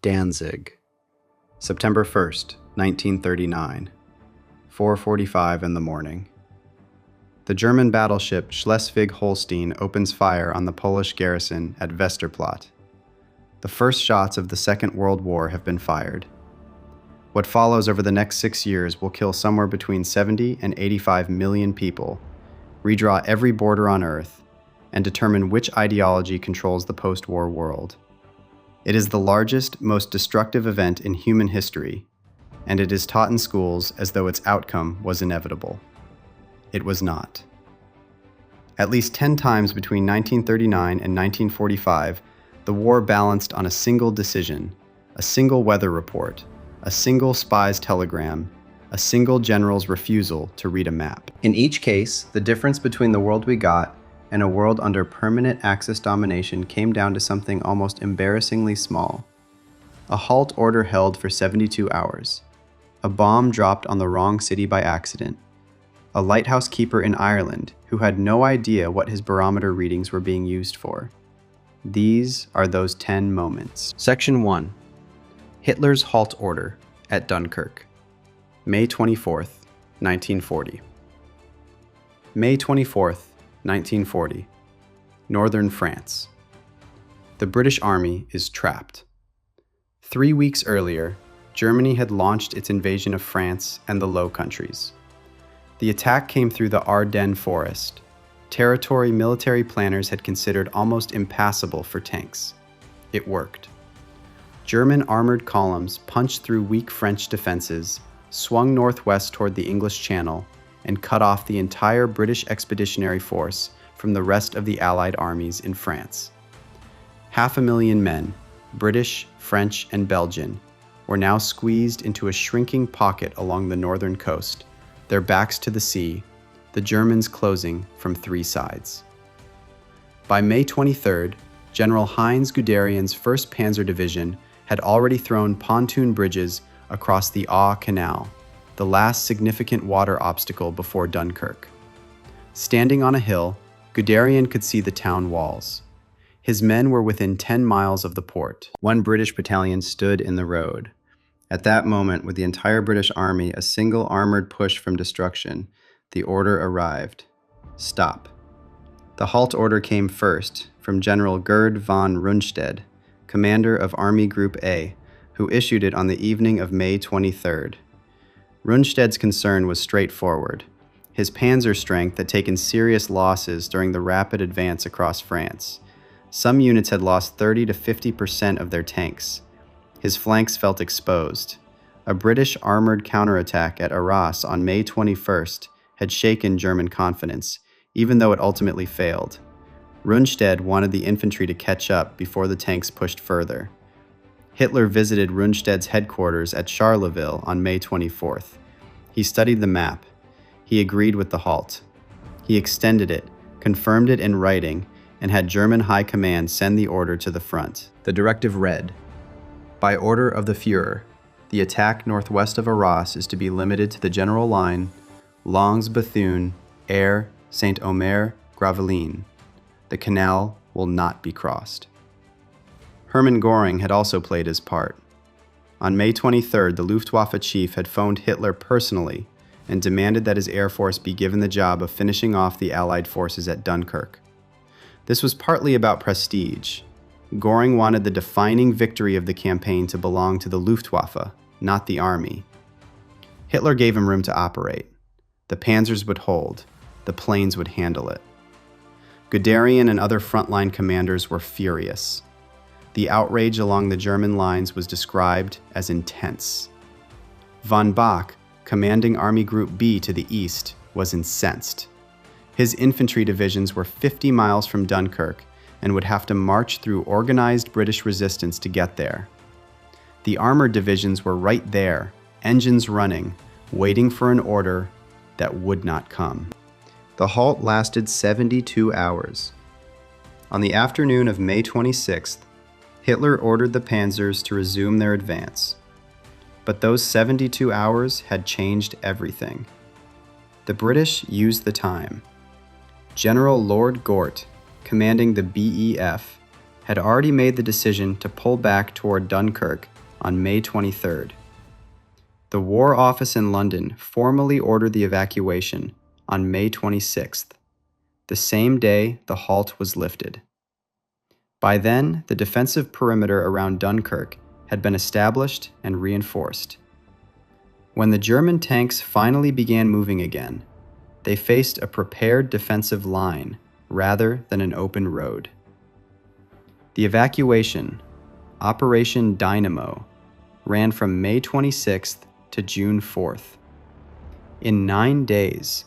Danzig, September 1st, 1939, 4:45 in the morning. The German battleship Schleswig-Holstein opens fire on the Polish garrison at Westerplatte. The first shots of the Second World War have been fired. What follows over the next 6 years will kill somewhere between 70 and 85 million people, redraw every border on Earth, and determine which ideology controls the post-war world. It is the largest, most destructive event in human history, and it is taught in schools as though its outcome was inevitable. It was not. At least 10 times between 1939 and 1945, the war balanced on a single decision, a single weather report, a single spy's telegram, a single general's refusal to read a map. In each case, the difference between the world we got and a world under permanent Axis domination came down to something almost embarrassingly small. A halt order held for 72 hours. A bomb dropped on the wrong city by accident. A lighthouse keeper in Ireland who had no idea what his barometer readings were being used for. These are those 10 moments. Section 1. Hitler's halt order at Dunkirk. May 24th, 1940. May 24th, 1940. Northern France. The British Army is trapped. 3 weeks earlier, Germany had launched its invasion of France and the Low Countries. The attack came through the Ardennes forest, territory military planners had considered almost impassable for tanks. It worked. German armored columns punched through weak French defenses, swung northwest toward the English Channel, and cut off the entire British expeditionary force from the rest of the Allied armies in France. 500,000 men, British, French, and Belgian, were now squeezed into a shrinking pocket along the northern coast, their backs to the sea, the Germans closing from 3 sides. By May 23rd, General Heinz Guderian's 1st Panzer Division had already thrown pontoon bridges across the Aue Canal, the last significant water obstacle before Dunkirk. Standing on a hill, Guderian could see the town walls. His men were within 10 miles of the port. 1 British battalion stood in the road. At that moment, with the entire British army a single armored push from destruction, the order arrived. Stop. The halt order came first from General Gerd von Rundstedt, commander of Army Group A, who issued it on the evening of May 23rd. Rundstedt's concern was straightforward. His panzer strength had taken serious losses during the rapid advance across France. Some units had lost 30 to 50% of their tanks. His flanks felt exposed. A British armored counterattack at Arras on May 21st had shaken German confidence, even though it ultimately failed. Rundstedt wanted the infantry to catch up before the tanks pushed further. Hitler visited Rundstedt's headquarters at Charleville on May 24th. He studied the map. He agreed with the halt. He extended it, confirmed it in writing, and had German High Command send the order to the front. The directive read, "By order of the Führer, the attack northwest of Arras is to be limited to the general line Lens-Bethune, Aire, Saint-Omer, Gravelines. The canal will not be crossed." Hermann Göring had also played his part. On May 23rd, the Luftwaffe chief had phoned Hitler personally and demanded that his air force be given the job of finishing off the Allied forces at Dunkirk. This was partly about prestige. Göring wanted the defining victory of the campaign to belong to the Luftwaffe, not the army. Hitler gave him room to operate. The panzers would hold. The planes would handle it. Guderian and other frontline commanders were furious. The outrage along the German lines was described as intense. Von Bock, commanding Army Group B to the east, was incensed. His infantry divisions were 50 miles from Dunkirk and would have to march through organized British resistance to get there. The armored divisions were right there, engines running, waiting for an order that would not come. The halt lasted 72 hours. On the afternoon of May 26th, Hitler ordered the panzers to resume their advance. But those 72 hours had changed everything. The British used the time. General Lord Gort, commanding the BEF, had already made the decision to pull back toward Dunkirk on May 23rd. The War Office in London formally ordered the evacuation on May 26th, the same day the halt was lifted. By then, the defensive perimeter around Dunkirk had been established and reinforced. When the German tanks finally began moving again, they faced a prepared defensive line rather than an open road. The evacuation, Operation Dynamo, ran from May 26th to June 4th. In 9 days,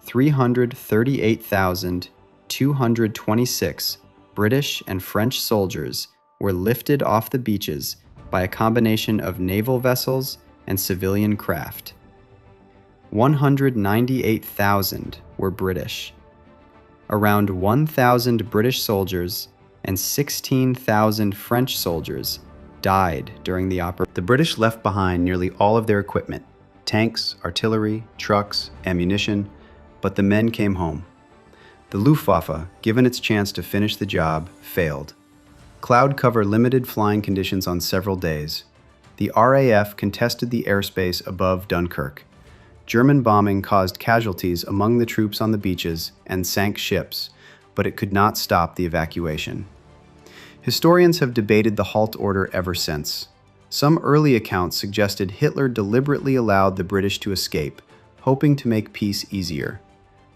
338,226 British and French soldiers were lifted off the beaches by a combination of naval vessels and civilian craft. 198,000 were British. Around 1,000 British soldiers and 16,000 French soldiers died during the operation. The British left behind nearly all of their equipment, tanks, artillery, trucks, ammunition, but the men came home. The Luftwaffe, given its chance to finish the job, failed. Cloud cover limited flying conditions on several days. The RAF contested the airspace above Dunkirk. German bombing caused casualties among the troops on the beaches and sank ships, but it could not stop the evacuation. Historians have debated the halt order ever since. Some early accounts suggested Hitler deliberately allowed the British to escape, hoping to make peace easier.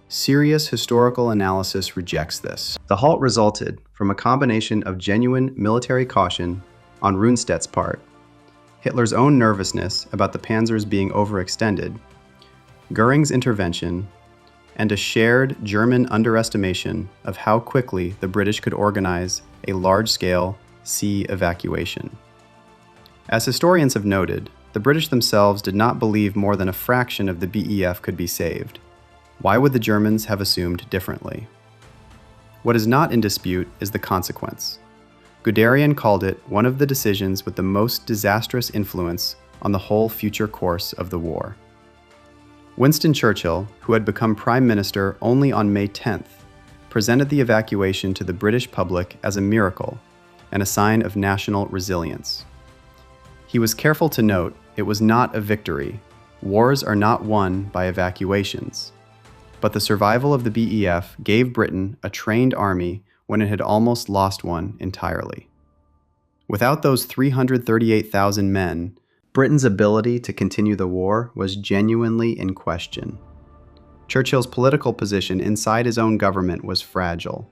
Serious historical analysis rejects this. The halt resulted from a combination of genuine military caution on Rundstedt's part, Hitler's own nervousness about the panzers being overextended, Göring's intervention, and a shared German underestimation of how quickly the British could organize a large-scale sea evacuation. As historians have noted, the British themselves did not believe more than a fraction of the BEF could be saved. Why would the Germans have assumed differently? What is not in dispute is the consequence. Guderian called it one of the decisions with the most disastrous influence on the whole future course of the war. Winston Churchill, who had become Prime Minister only on May 10th, presented the evacuation to the British public as a miracle and a sign of national resilience. He was careful to note it was not a victory. Wars are not won by evacuations. But the survival of the BEF gave Britain a trained army when it had almost lost one entirely. Without those 338,000 men, Britain's ability to continue the war was genuinely in question. Churchill's political position inside his own government was fragile.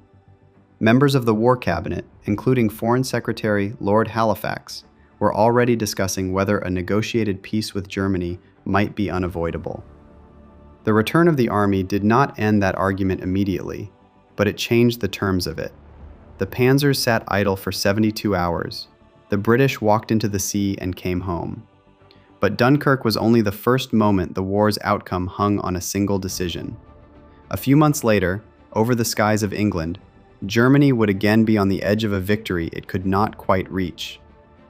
Members of the War Cabinet, including Foreign Secretary Lord Halifax, were already discussing whether a negotiated peace with Germany might be unavoidable. The return of the army did not end that argument immediately, but it changed the terms of it. The panzers sat idle for 72 hours. The British walked into the sea and came home. But Dunkirk was only the first moment the war's outcome hung on a single decision. A few months later, over the skies of England, Germany would again be on the edge of a victory it could not quite reach.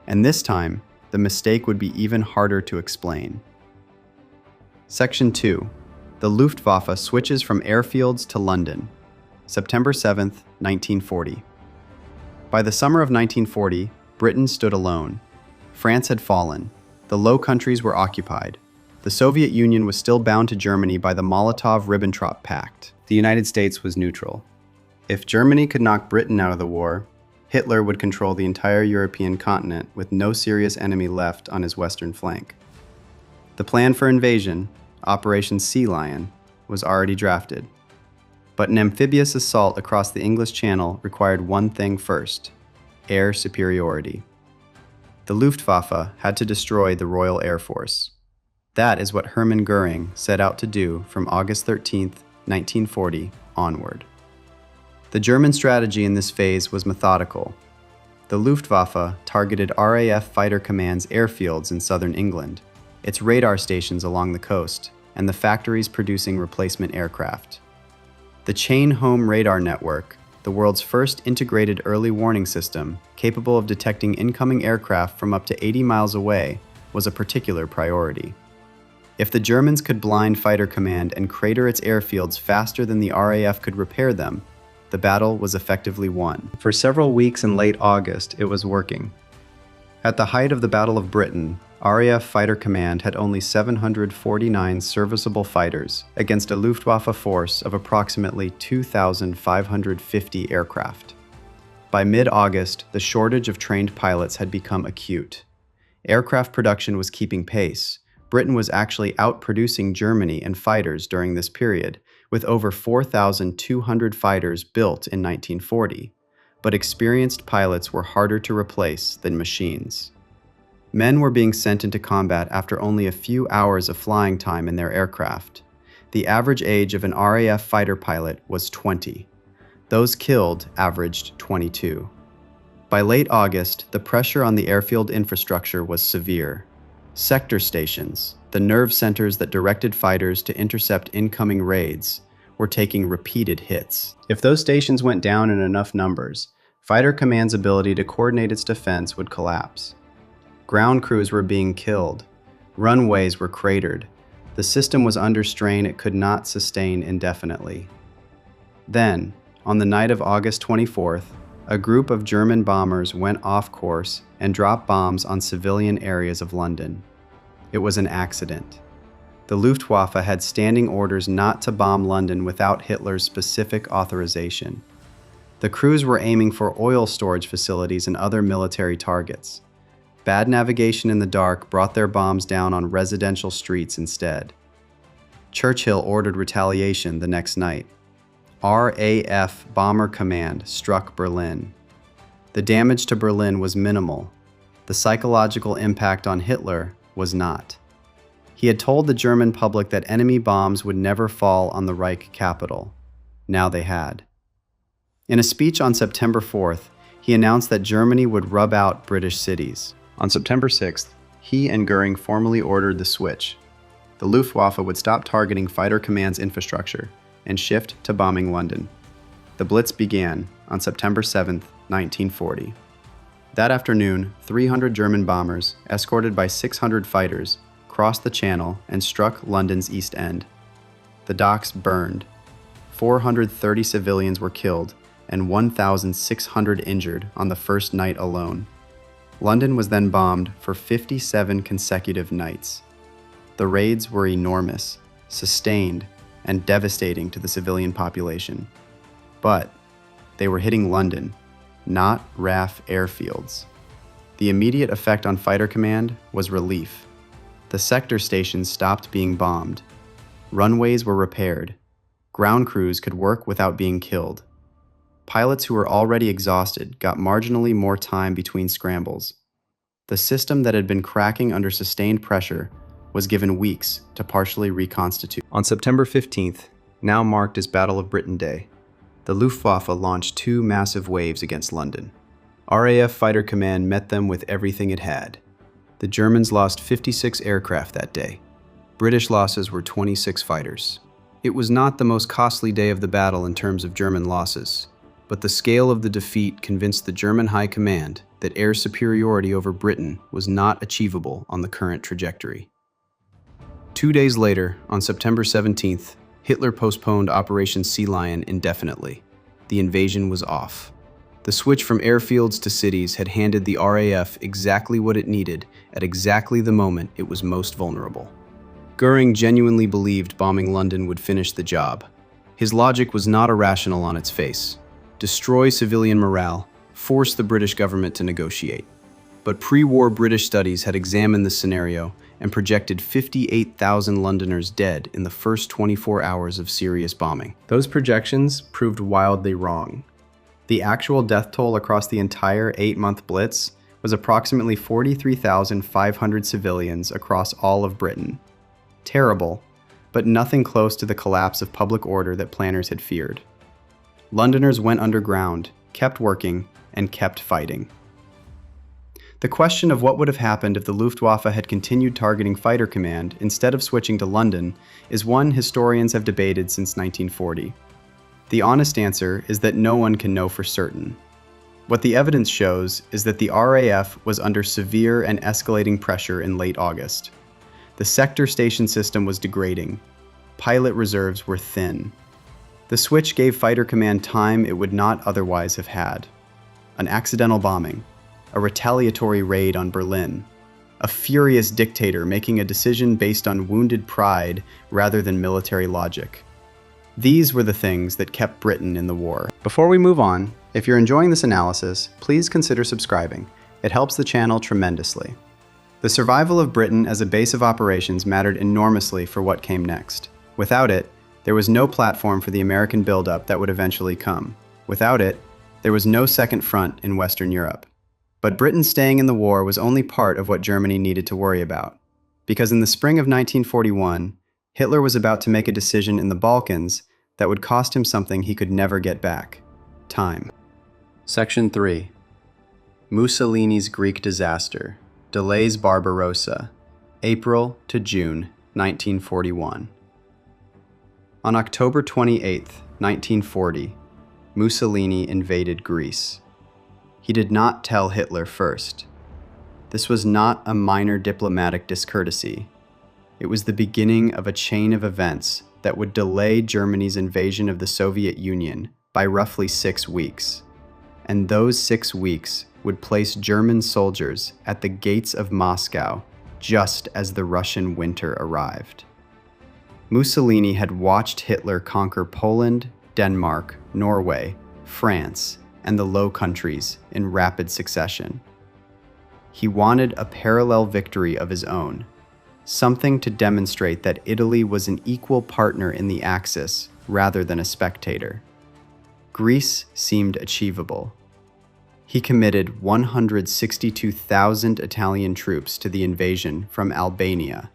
And this time, the mistake would be even harder to explain. Section 2. The Luftwaffe switches from airfields to London. September 7, 1940. By the summer of 1940, Britain stood alone. France had fallen. The Low Countries were occupied. The Soviet Union was still bound to Germany by the Molotov-Ribbentrop Pact. The United States was neutral. If Germany could knock Britain out of the war, Hitler would control the entire European continent with no serious enemy left on his western flank. The plan for invasion, Operation Sea Lion, was already drafted. But an amphibious assault across the English Channel required one thing first: air superiority. The Luftwaffe had to destroy the Royal Air Force. That is what Hermann Göring set out to do from August 13, 1940, onward. The German strategy in this phase was methodical. The Luftwaffe targeted RAF Fighter Command's airfields in southern England, its radar stations along the coast, and the factories producing replacement aircraft. The Chain Home Radar Network, the world's first integrated early warning system capable of detecting incoming aircraft from up to 80 miles away, was a particular priority. If the Germans could blind Fighter Command and crater its airfields faster than the RAF could repair them, the battle was effectively won. For several weeks in late August, it was working. At the height of the Battle of Britain, RAF Fighter Command had only 749 serviceable fighters against a Luftwaffe force of approximately 2,550 aircraft. By mid-August, the shortage of trained pilots had become acute. Aircraft production was keeping pace. Britain was actually outproducing Germany in fighters during this period, with over 4,200 fighters built in 1940. But experienced pilots were harder to replace than machines. Men were being sent into combat after only a few hours of flying time in their aircraft. The average age of an RAF fighter pilot was 20. Those killed averaged 22. By late August, the pressure on the airfield infrastructure was severe. Sector stations, the nerve centers that directed fighters to intercept incoming raids, were taking repeated hits. If those stations went down in enough numbers, Fighter Command's ability to coordinate its defense would collapse. Ground crews were being killed. Runways were cratered. The system was under strain it could not sustain indefinitely. Then, on the night of August 24th, a group of German bombers went off course and dropped bombs on civilian areas of London. It was an accident. The Luftwaffe had standing orders not to bomb London without Hitler's specific authorization. The crews were aiming for oil storage facilities and other military targets. Bad navigation in the dark brought their bombs down on residential streets instead. Churchill ordered retaliation the next night. RAF Bomber Command struck Berlin. The damage to Berlin was minimal. The psychological impact on Hitler was not. He had told the German public that enemy bombs would never fall on the Reich capital. Now they had. In a speech on September 4th, he announced that Germany would rub out British cities. On September 6th, he and Goering formally ordered the switch. The Luftwaffe would stop targeting Fighter Command's infrastructure and shift to bombing London. The Blitz began on September 7th, 1940. That afternoon, 300 German bombers, escorted by 600 fighters, crossed the Channel and struck London's East End. The docks burned. 430 civilians were killed and 1,600 injured on the first night alone. London was then bombed for 57 consecutive nights. The raids were enormous, sustained, and devastating to the civilian population. But they were hitting London, not RAF airfields. The immediate effect on Fighter Command was relief. The sector stations stopped being bombed. Runways were repaired. Ground crews could work without being killed. Pilots who were already exhausted got marginally more time between scrambles. The system that had been cracking under sustained pressure was given weeks to partially reconstitute. On September 15th, now marked as Battle of Britain Day, the Luftwaffe launched two massive waves against London. RAF Fighter Command met them with everything it had. The Germans lost 56 aircraft that day. British losses were 26 fighters. It was not the most costly day of the battle in terms of German losses, but the scale of the defeat convinced the German High Command that air superiority over Britain was not achievable on the current trajectory. 2 days later, on September 17th, Hitler postponed Operation Sea Lion indefinitely. The invasion was off. The switch from airfields to cities had handed the RAF exactly what it needed at exactly the moment it was most vulnerable. Goering genuinely believed bombing London would finish the job. His logic was not irrational on its face. Destroy civilian morale, force the British government to negotiate. But pre-war British studies had examined the scenario and projected 58,000 Londoners dead in the first 24 hours of serious bombing. Those projections proved wildly wrong. The actual death toll across the entire 8-month Blitz was approximately 43,500 civilians across all of Britain. Terrible, but nothing close to the collapse of public order that planners had feared. Londoners went underground, kept working, and kept fighting. The question of what would have happened if the Luftwaffe had continued targeting Fighter Command instead of switching to London is one historians have debated since 1940. The honest answer is that no one can know for certain. What the evidence shows is that the RAF was under severe and escalating pressure in late August. The sector station system was degrading. Pilot reserves were thin. The switch gave Fighter Command time it would not otherwise have had. An accidental bombing, a retaliatory raid on Berlin, a furious dictator making a decision based on wounded pride rather than military logic. These were the things that kept Britain in the war. Before we move on, if you're enjoying this analysis, please consider subscribing. It helps the channel tremendously. The survival of Britain as a base of operations mattered enormously for what came next. Without it, there was no platform for the American buildup that would eventually come. Without it, there was no second front in Western Europe. But Britain staying in the war was only part of what Germany needed to worry about. Because in the spring of 1941, Hitler was about to make a decision in the Balkans that would cost him something he could never get back: time. Section 3. Mussolini's Greek disaster. Delays Barbarossa. April to June 1941. On October 28, 1940, Mussolini invaded Greece. He did not tell Hitler first. This was not a minor diplomatic discourtesy. It was the beginning of a chain of events that would delay Germany's invasion of the Soviet Union by roughly 6 weeks. And those 6 weeks would place German soldiers at the gates of Moscow just as the Russian winter arrived. Mussolini had watched Hitler conquer Poland, Denmark, Norway, France, and the Low Countries in rapid succession. He wanted a parallel victory of his own, something to demonstrate that Italy was an equal partner in the Axis rather than a spectator. Greece seemed achievable. He committed 162,000 Italian troops to the invasion from Albania,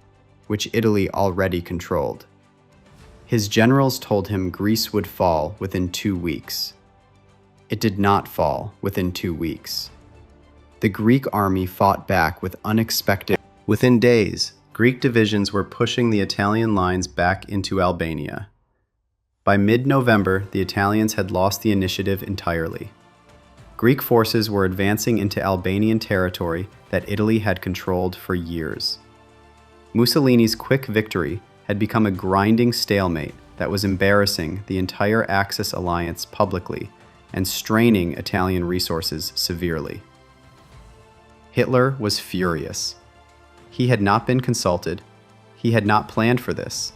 which Italy already controlled. His generals told him Greece would fall within 2 weeks. It did not fall within 2 weeks. The Greek army fought back with unexpected. Within days, Greek divisions were pushing the Italian lines back into Albania. By mid-November, the Italians had lost the initiative entirely. Greek forces were advancing into Albanian territory that Italy had controlled for years. Mussolini's quick victory had become a grinding stalemate that was embarrassing the entire Axis alliance publicly and straining Italian resources severely. Hitler was furious. He had not been consulted, he had not planned for this,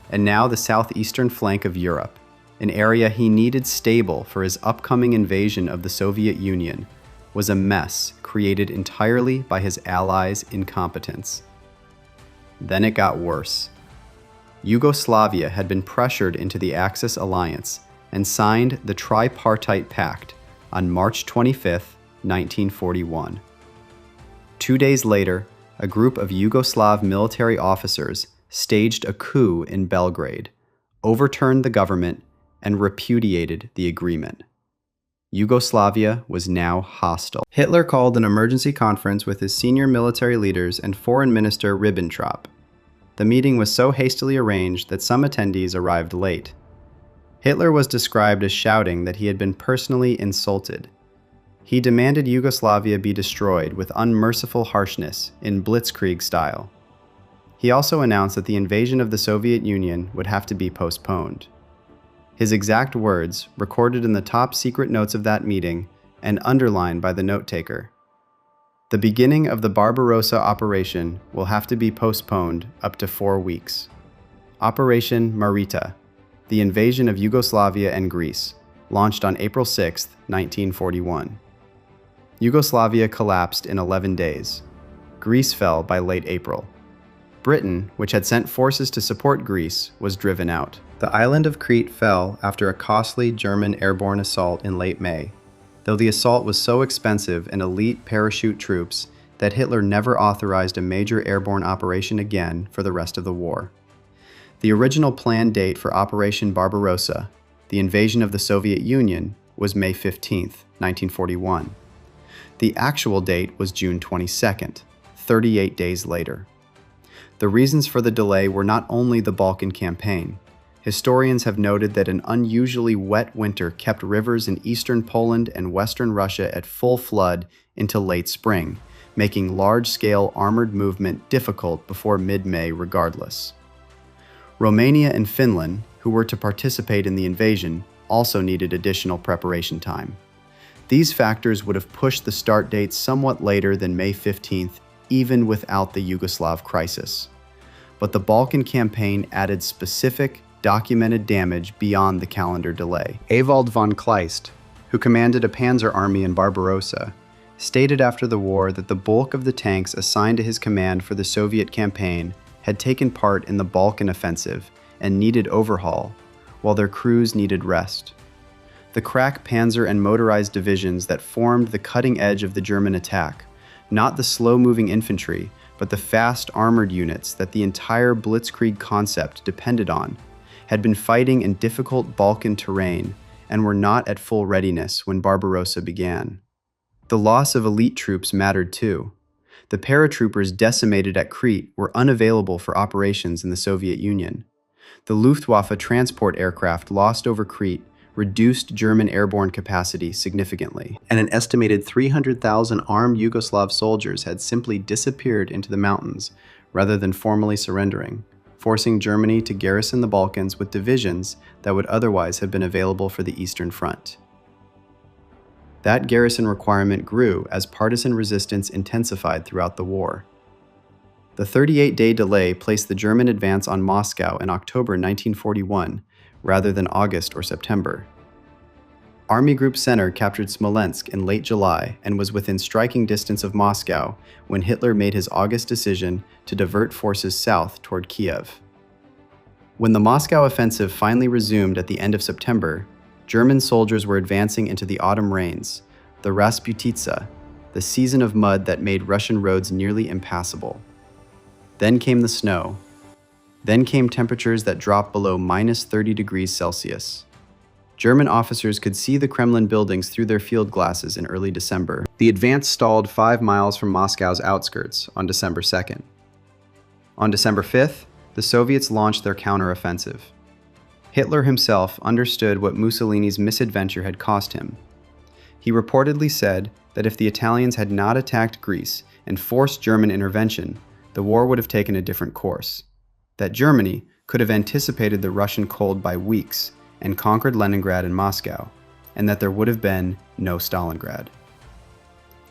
and now the southeastern flank of Europe, an area he needed stable for his upcoming invasion of the Soviet Union, was a mess created entirely by his allies' incompetence. Then it got worse. Yugoslavia had been pressured into the Axis alliance and signed the Tripartite Pact on March 25, 1941. 2 days later, a group of Yugoslav military officers staged a coup in Belgrade, overturned the government, and repudiated the agreement. Yugoslavia was now hostile. Hitler called an emergency conference with his senior military leaders and Foreign Minister Ribbentrop. The meeting was so hastily arranged that some attendees arrived late. Hitler was described as shouting that he had been personally insulted. He demanded Yugoslavia be destroyed with unmerciful harshness in blitzkrieg style. He also announced that the invasion of the Soviet Union would have to be postponed. His exact words, recorded in the top secret notes of that meeting and underlined by the note-taker: "The beginning of the Barbarossa operation will have to be postponed up to 4 weeks. Operation Marita, the invasion of Yugoslavia and Greece, launched on April 6, 1941. Yugoslavia collapsed in 11 days. Greece fell by late April. Britain, which had sent forces to support Greece, was driven out. The island of Crete fell after a costly German airborne assault in late May, though the assault was so expensive in elite parachute troops that Hitler never authorized a major airborne operation again for the rest of the war. The original planned date for Operation Barbarossa, the invasion of the Soviet Union, was May 15, 1941. The actual date was June 22nd, 38 days later. The reasons for the delay were not only the Balkan campaign. Historians have noted that an unusually wet winter kept rivers in eastern Poland and western Russia at full flood until late spring, making large-scale armored movement difficult before mid-May regardless. Romania and Finland, who were to participate in the invasion, also needed additional preparation time. These factors would have pushed the start date somewhat later than May 15th, even without the Yugoslav crisis. But the Balkan campaign added specific, documented damage beyond the calendar delay. Ewald von Kleist, who commanded a panzer army in Barbarossa, stated after the war that the bulk of the tanks assigned to his command for the Soviet campaign had taken part in the Balkan offensive and needed overhaul, while their crews needed rest. The crack panzer and motorized divisions that formed the cutting edge of the German attack, not the slow-moving infantry, but the fast armored units that the entire blitzkrieg concept depended on, had been fighting in difficult Balkan terrain and were not at full readiness when Barbarossa began. The loss of elite troops mattered too. The paratroopers decimated at Crete were unavailable for operations in the Soviet Union. The Luftwaffe transport aircraft lost over Crete reduced German airborne capacity significantly, and an estimated 300,000 armed Yugoslav soldiers had simply disappeared into the mountains rather than formally surrendering, forcing Germany to garrison the Balkans with divisions that would otherwise have been available for the Eastern Front. That garrison requirement grew as partisan resistance intensified throughout the war. The 38-day delay placed the German advance on Moscow in October 1941, rather than August or September. Army Group Center captured Smolensk in late July and was within striking distance of Moscow when Hitler made his August decision to divert forces south toward Kiev. When the Moscow offensive finally resumed at the end of September, German soldiers were advancing into the autumn rains, the Rasputitsa, the season of mud that made Russian roads nearly impassable. Then came the snow. Then came temperatures that dropped below -30 degrees Celsius. German officers could see the Kremlin buildings through their field glasses in early December. The advance stalled 5 miles from Moscow's outskirts on December 2nd. On December 5th, the Soviets launched their counteroffensive. Hitler himself understood what Mussolini's misadventure had cost him. He reportedly said that if the Italians had not attacked Greece and forced German intervention, the war would have taken a different course. That Germany could have anticipated the Russian cold by weeks and conquered Leningrad and Moscow, and that there would have been no Stalingrad.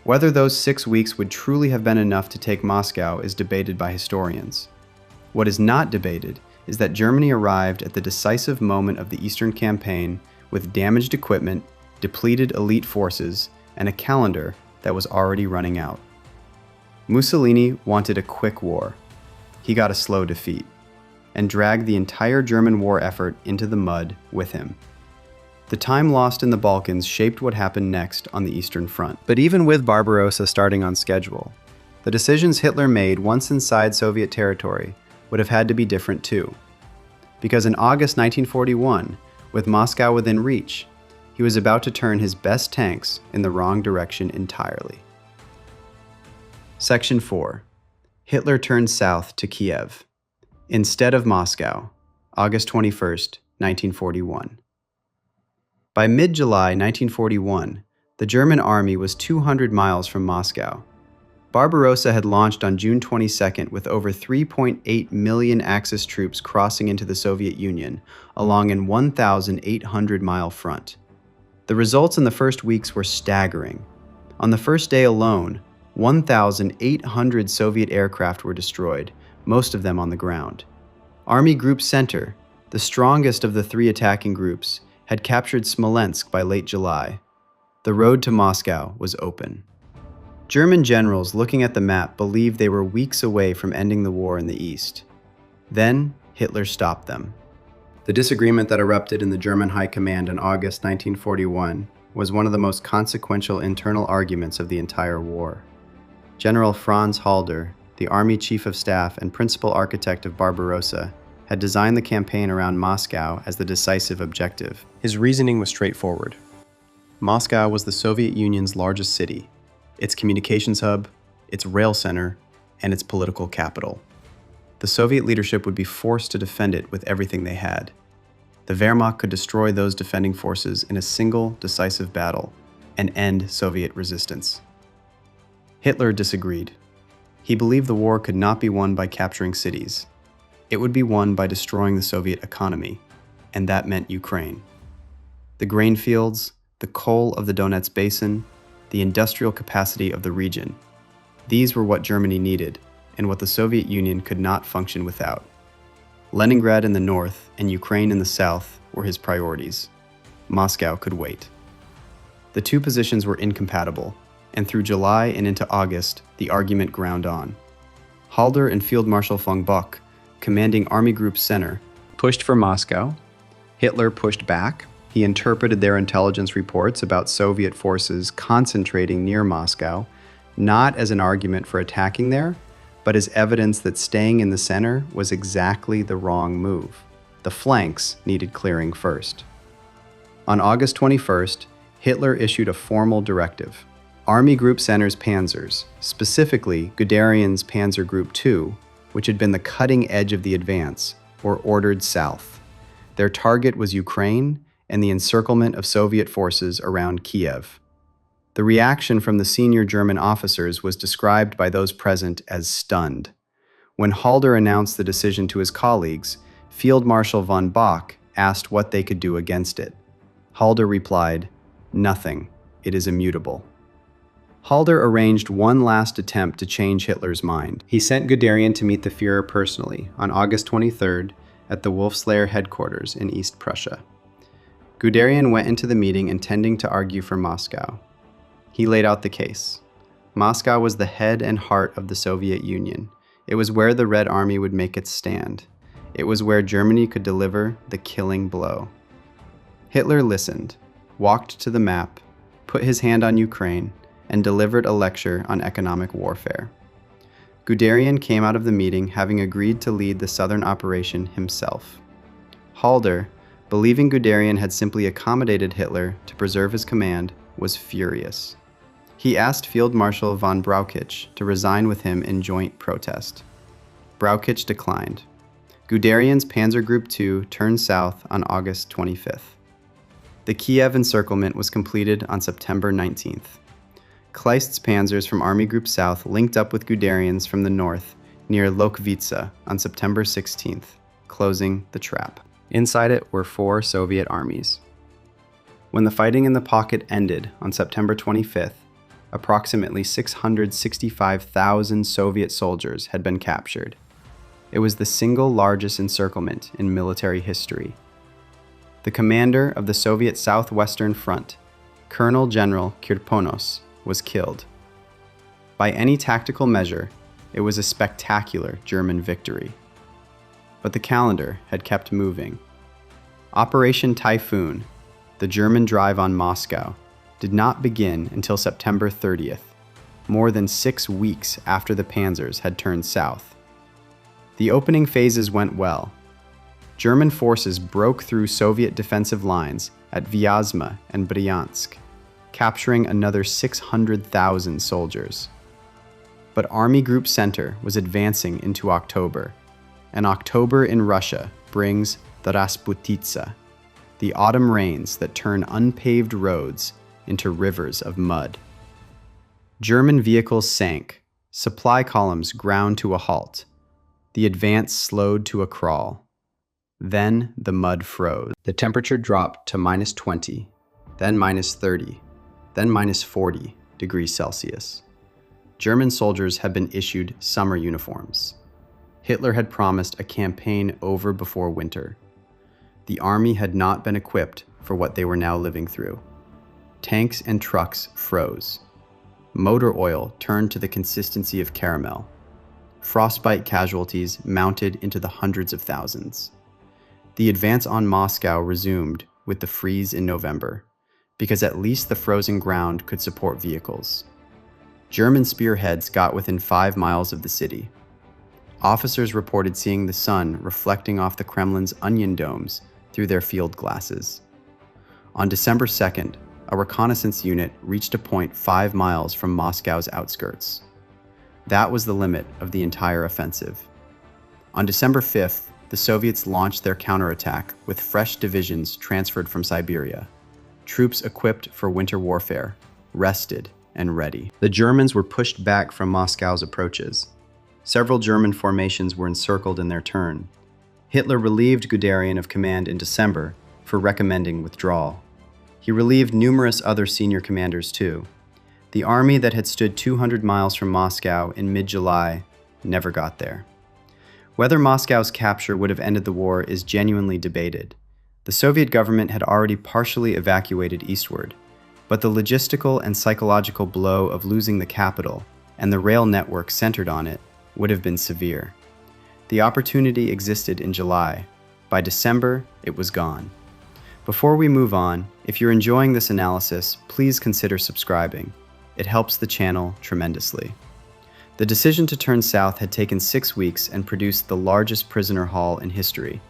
Whether those 6 weeks would truly have been enough to take Moscow is debated by historians. What is not debated is that Germany arrived at the decisive moment of the Eastern Campaign with damaged equipment, depleted elite forces, and a calendar that was already running out. Mussolini wanted a quick war. He got a slow defeat, and dragged the entire German war effort into the mud with him. The time lost in the Balkans shaped what happened next on the Eastern Front. But even with Barbarossa starting on schedule, the decisions Hitler made once inside Soviet territory would have had to be different too. Because in August 1941, with Moscow within reach, he was about to turn his best tanks in the wrong direction entirely. Section 4. Hitler turned south to Kiev, instead of Moscow, August 21st, 1941. By mid-July 1941, the German army was 200 miles from Moscow. Barbarossa had launched on June 22nd with over 3.8 million Axis troops crossing into the Soviet Union along an 1,800-mile front. The results in the first weeks were staggering. On the first day alone, 1,800 Soviet aircraft were destroyed, most of them on the ground. Army Group Center, the strongest of the 3 attacking groups, had captured Smolensk by late July. The road to Moscow was open. German generals looking at the map believed they were weeks away from ending the war in the east. Then, Hitler stopped them. The disagreement that erupted in the German High Command in August 1941 was one of the most consequential internal arguments of the entire war. General Franz Halder, the Army Chief of Staff and principal architect of Barbarossa, had designed the campaign around Moscow as the decisive objective. His reasoning was straightforward. Moscow was the Soviet Union's largest city, its communications hub, its rail center, and its political capital. The Soviet leadership would be forced to defend it with everything they had. The Wehrmacht could destroy those defending forces in a single, decisive battle and end Soviet resistance. Hitler disagreed. He believed the war could not be won by capturing cities. It would be won by destroying the Soviet economy, and that meant Ukraine. The grain fields, the coal of the Donets Basin, the industrial capacity of the region. These were what Germany needed, and what the Soviet Union could not function without. Leningrad in the north and Ukraine in the south were his priorities. Moscow could wait. The two positions were incompatible, and through July and into August, the argument ground on. Halder and Field Marshal von Bock, commanding Army Group Center, pushed for Moscow. Hitler pushed back. He interpreted their intelligence reports about Soviet forces concentrating near Moscow, not as an argument for attacking there, but as evidence that staying in the center was exactly the wrong move. The flanks needed clearing first. On August 21st, Hitler issued a formal directive. Army Group Center's panzers, specifically Guderian's Panzer Group 2, which had been the cutting edge of the advance, were ordered south. Their target was Ukraine and the encirclement of Soviet forces around Kiev. The reaction from the senior German officers was described by those present as stunned. When Halder announced the decision to his colleagues, Field Marshal von Bock asked what they could do against it. Halder replied, "Nothing. It is immutable." Halder arranged one last attempt to change Hitler's mind. He sent Guderian to meet the Führer personally on August 23rd at the Wolfslayer headquarters in East Prussia. Guderian went into the meeting intending to argue for Moscow. He laid out the case. Moscow was the head and heart of the Soviet Union. It was where the Red Army would make its stand. It was where Germany could deliver the killing blow. Hitler listened, walked to the map, put his hand on Ukraine, and delivered a lecture on economic warfare. Guderian came out of the meeting having agreed to lead the southern operation himself. Halder, believing Guderian had simply accommodated Hitler to preserve his command, was furious. He asked Field Marshal von Brauchitsch to resign with him in joint protest. Brauchitsch declined. Guderian's Panzer Group 2 turned south on August 25th. The Kiev encirclement was completed on September 19th. Kleist's panzers from Army Group South linked up with Guderian's from the north near Lokvitsa on September 16th, closing the trap. Inside it were 4 Soviet armies. When the fighting in the pocket ended on September 25th, approximately 665,000 Soviet soldiers had been captured. It was the single largest encirclement in military history. The commander of the Soviet Southwestern Front, Colonel General Kirponos, was killed. By any tactical measure, it was a spectacular German victory. But the calendar had kept moving. Operation Typhoon, the German drive on Moscow, did not begin until September 30th, more than 6 weeks after the panzers had turned south. The opening phases went well. German forces broke through Soviet defensive lines at Vyazma and Bryansk, capturing another 600,000 soldiers. But Army Group Center was advancing into October, and October in Russia brings the Rasputitsa, the autumn rains that turn unpaved roads into rivers of mud. German vehicles sank, supply columns ground to a halt, the advance slowed to a crawl. Then the mud froze. The temperature dropped to -20, then -30, then -40 degrees Celsius. German soldiers had been issued summer uniforms. Hitler had promised a campaign over before winter. The army had not been equipped for what they were now living through. Tanks and trucks froze. Motor oil turned to the consistency of caramel. Frostbite casualties mounted into the hundreds of thousands. The advance on Moscow resumed with the freeze in November, because at least the frozen ground could support vehicles. German spearheads got within 5 miles of the city. Officers reported seeing the sun reflecting off the Kremlin's onion domes through their field glasses. On December 2nd, a reconnaissance unit reached a point 5 miles from Moscow's outskirts. That was the limit of the entire offensive. On December 5th, the Soviets launched their counterattack with fresh divisions transferred from Siberia, troops equipped for winter warfare, rested and ready. The Germans were pushed back from Moscow's approaches. Several German formations were encircled in their turn. Hitler relieved Guderian of command in December for recommending withdrawal. He relieved numerous other senior commanders too. The army that had stood 200 miles from Moscow in mid-July never got there. Whether Moscow's capture would have ended the war is genuinely debated. The Soviet government had already partially evacuated eastward, but the logistical and psychological blow of losing the capital and the rail network centered on it would have been severe. The opportunity existed in July. By December, it was gone. Before we move on, if you're enjoying this analysis, please consider subscribing. It helps the channel tremendously. The decision to turn south had taken 6 weeks and produced the largest prisoner haul in history.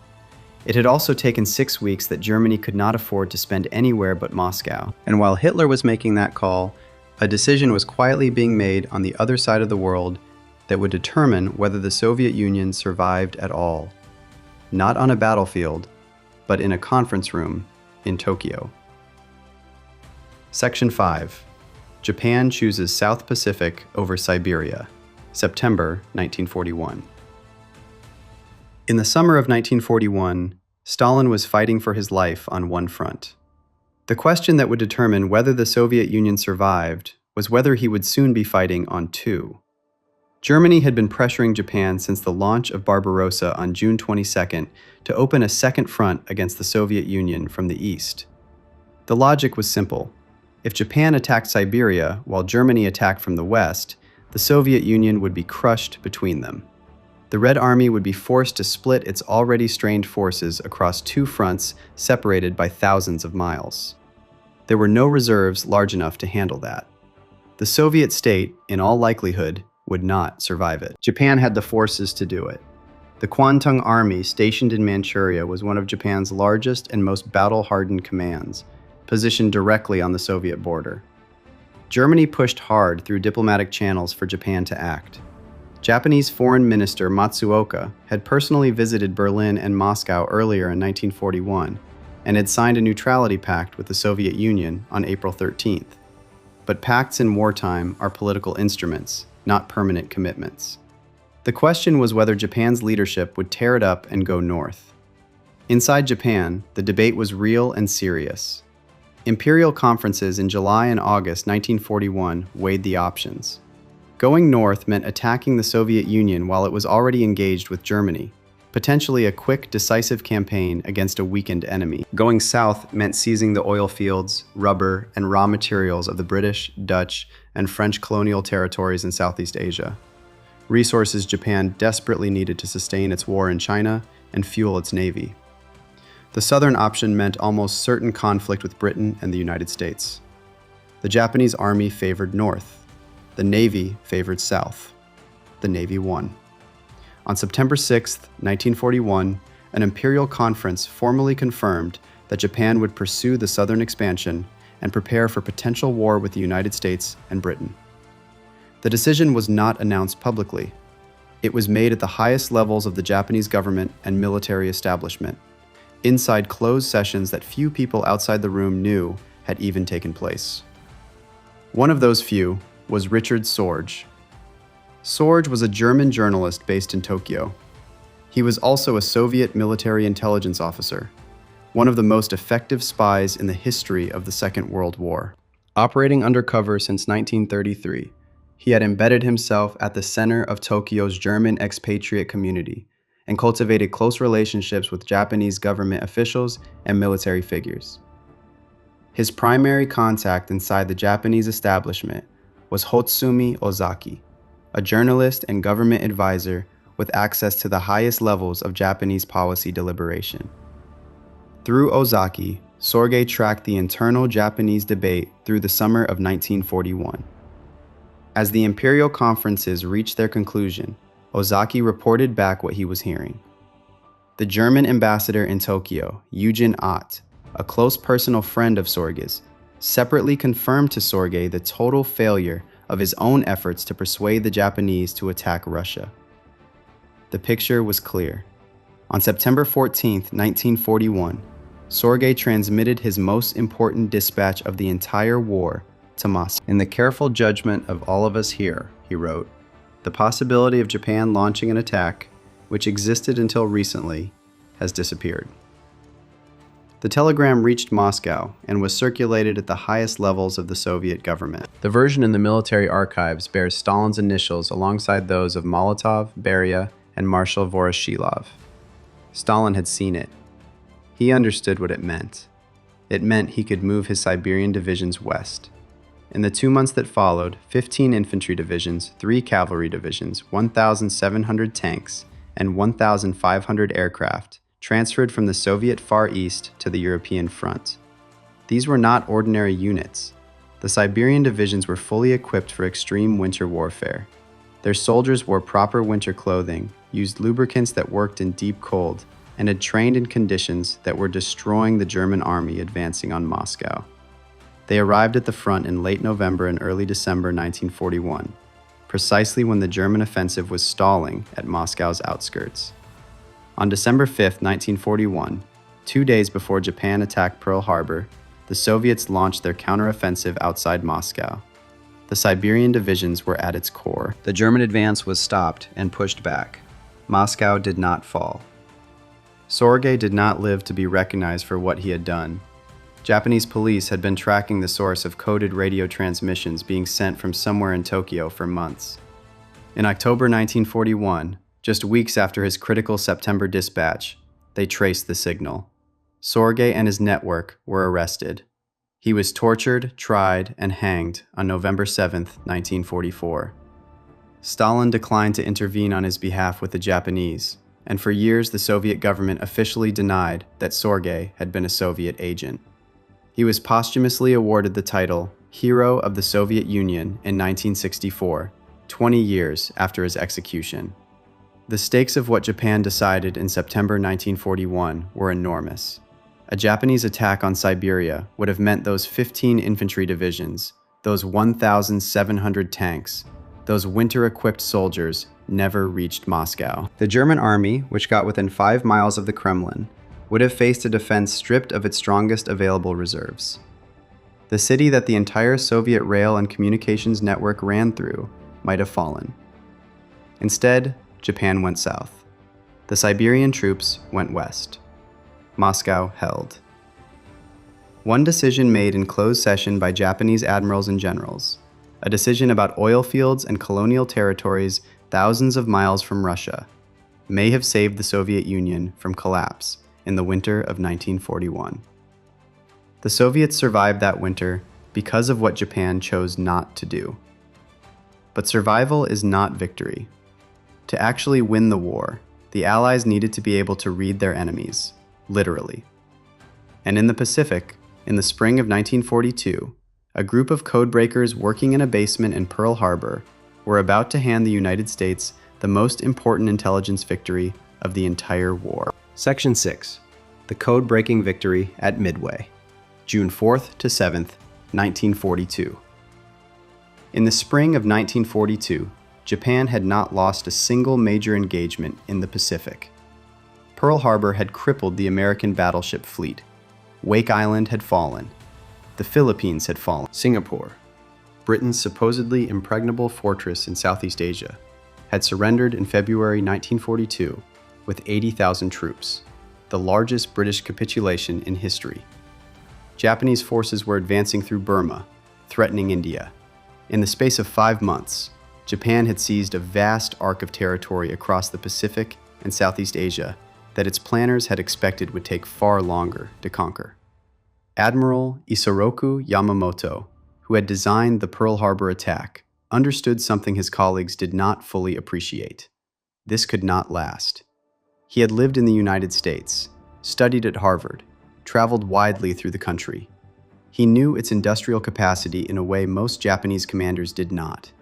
It had also taken 6 weeks that Germany could not afford to spend anywhere but Moscow. And while Hitler was making that call, a decision was quietly being made on the other side of the world that would determine whether the Soviet Union survived at all. Not on a battlefield, but in a conference room in Tokyo. Section 5. Japan chooses South Pacific over Siberia, September 1941. In the summer of 1941, Stalin was fighting for his life on one front. The question that would determine whether the Soviet Union survived was whether he would soon be fighting on two. Germany had been pressuring Japan since the launch of Barbarossa on June 22nd to open a second front against the Soviet Union from the east. The logic was simple. If Japan attacked Siberia while Germany attacked from the west, the Soviet Union would be crushed between them. The Red Army would be forced to split its already strained forces across two fronts separated by thousands of miles. There were no reserves large enough to handle that. The Soviet state, in all likelihood, would not survive it. Japan had the forces to do it. The Kwantung Army stationed in Manchuria was one of Japan's largest and most battle-hardened commands, positioned directly on the Soviet border. Germany pushed hard through diplomatic channels for Japan to act. Japanese Foreign Minister Matsuoka had personally visited Berlin and Moscow earlier in 1941 and had signed a neutrality pact with the Soviet Union on April 13th. But pacts in wartime are political instruments, not permanent commitments. The question was whether Japan's leadership would tear it up and go north. Inside Japan, the debate was real and serious. Imperial conferences in July and August 1941 weighed the options. Going north meant attacking the Soviet Union while it was already engaged with Germany, potentially a quick, decisive campaign against a weakened enemy. Going south meant seizing the oil fields, rubber, and raw materials of the British, Dutch, and French colonial territories in Southeast Asia, resources Japan desperately needed to sustain its war in China and fuel its navy. The southern option meant almost certain conflict with Britain and the United States. The Japanese army favored north. The navy favored south. The navy won. On September 6, 1941, an imperial conference formally confirmed that Japan would pursue the southern expansion and prepare for potential war with the United States and Britain. The decision was not announced publicly. It was made at the highest levels of the Japanese government and military establishment, inside closed sessions that few people outside the room knew had even taken place. One of those few was Richard Sorge. Sorge was a German journalist based in Tokyo. He was also a Soviet military intelligence officer, one of the most effective spies in the history of the Second World War. Operating undercover since 1933, he had embedded himself at the center of Tokyo's German expatriate community and cultivated close relationships with Japanese government officials and military figures. His primary contact inside the Japanese establishment was Hotsumi Ozaki, a journalist and government advisor with access to the highest levels of Japanese policy deliberation. Through Ozaki, Sorge tracked the internal Japanese debate through the summer of 1941. As the imperial conferences reached their conclusion, Ozaki reported back what he was hearing. The German ambassador in Tokyo, Eugen Ott, a close personal friend of Sorge's, separately confirmed to Sorge the total failure of his own efforts to persuade the Japanese to attack Russia. The picture was clear. On September 14, 1941, Sorge transmitted his most important dispatch of the entire war to Moscow. "In the careful judgment of all of us here," he wrote, "the possibility of Japan launching an attack, which existed until recently, has disappeared. The telegram reached Moscow and was circulated at the highest levels of the Soviet government. The version in the military archives bears Stalin's initials alongside those of Molotov, Beria, and Marshal Voroshilov. Stalin had seen it. He understood what it meant. It meant he could move his Siberian divisions west. In the 2 months that followed, 15 infantry divisions, 3 cavalry divisions, 1,700 tanks, and 1,500 aircraft transferred from the Soviet Far East to the European front. These were not ordinary units. The Siberian divisions were fully equipped for extreme winter warfare. Their soldiers wore proper winter clothing, used lubricants that worked in deep cold, and had trained in conditions that were destroying the German army advancing on Moscow. They arrived at the front in late November and early December 1941, precisely when the German offensive was stalling at Moscow's outskirts. On December 5, 1941, 2 days before Japan attacked Pearl Harbor, the Soviets launched their counteroffensive outside Moscow. The Siberian divisions were at its core. The German advance was stopped and pushed back. Moscow did not fall. Sorge did not live to be recognized for what he had done. Japanese police had been tracking the source of coded radio transmissions being sent from somewhere in Tokyo for months. In October 1941, just weeks after his critical September dispatch, they traced the signal. Sorge and his network were arrested. He was tortured, tried, and hanged on November 7, 1944. Stalin declined to intervene on his behalf with the Japanese, and for years the Soviet government officially denied that Sorge had been a Soviet agent. He was posthumously awarded the title Hero of the Soviet Union in 1964, 20 years after his execution. The stakes of what Japan decided in September 1941 were enormous. A Japanese attack on Siberia would have meant those 15 infantry divisions, those 1,700 tanks, those winter-equipped soldiers never reached Moscow. The German army, which got within 5 miles of the Kremlin, would have faced a defense stripped of its strongest available reserves. The city that the entire Soviet rail and communications network ran through might have fallen. Instead, Japan went south. The Siberian troops went west. Moscow held. One decision made in closed session by Japanese admirals and generals, a decision about oil fields and colonial territories thousands of miles from Russia, may have saved the Soviet Union from collapse in the winter of 1941. The Soviets survived that winter because of what Japan chose not to do. But survival is not victory. To actually win the war, the Allies needed to be able to read their enemies, literally. And in the Pacific, in the spring of 1942, a group of codebreakers working in a basement in Pearl Harbor were about to hand the United States the most important intelligence victory of the entire war. Section 6. The Code-Breaking Victory at Midway, June 4th to 7th, 1942. In the spring of 1942, Japan had not lost a single major engagement in the Pacific. Pearl Harbor had crippled the American battleship fleet. Wake Island had fallen. The Philippines had fallen. Singapore, Britain's supposedly impregnable fortress in Southeast Asia, had surrendered in February 1942 with 80,000 troops, the largest British capitulation in history. Japanese forces were advancing through Burma, threatening India. In the space of 5 months, Japan had seized a vast arc of territory across the Pacific and Southeast Asia that its planners had expected would take far longer to conquer. Admiral Isoroku Yamamoto, who had designed the Pearl Harbor attack, understood something his colleagues did not fully appreciate. This could not last. He had lived in the United States, studied at Harvard, traveled widely through the country. He knew its industrial capacity in a way most Japanese commanders did not.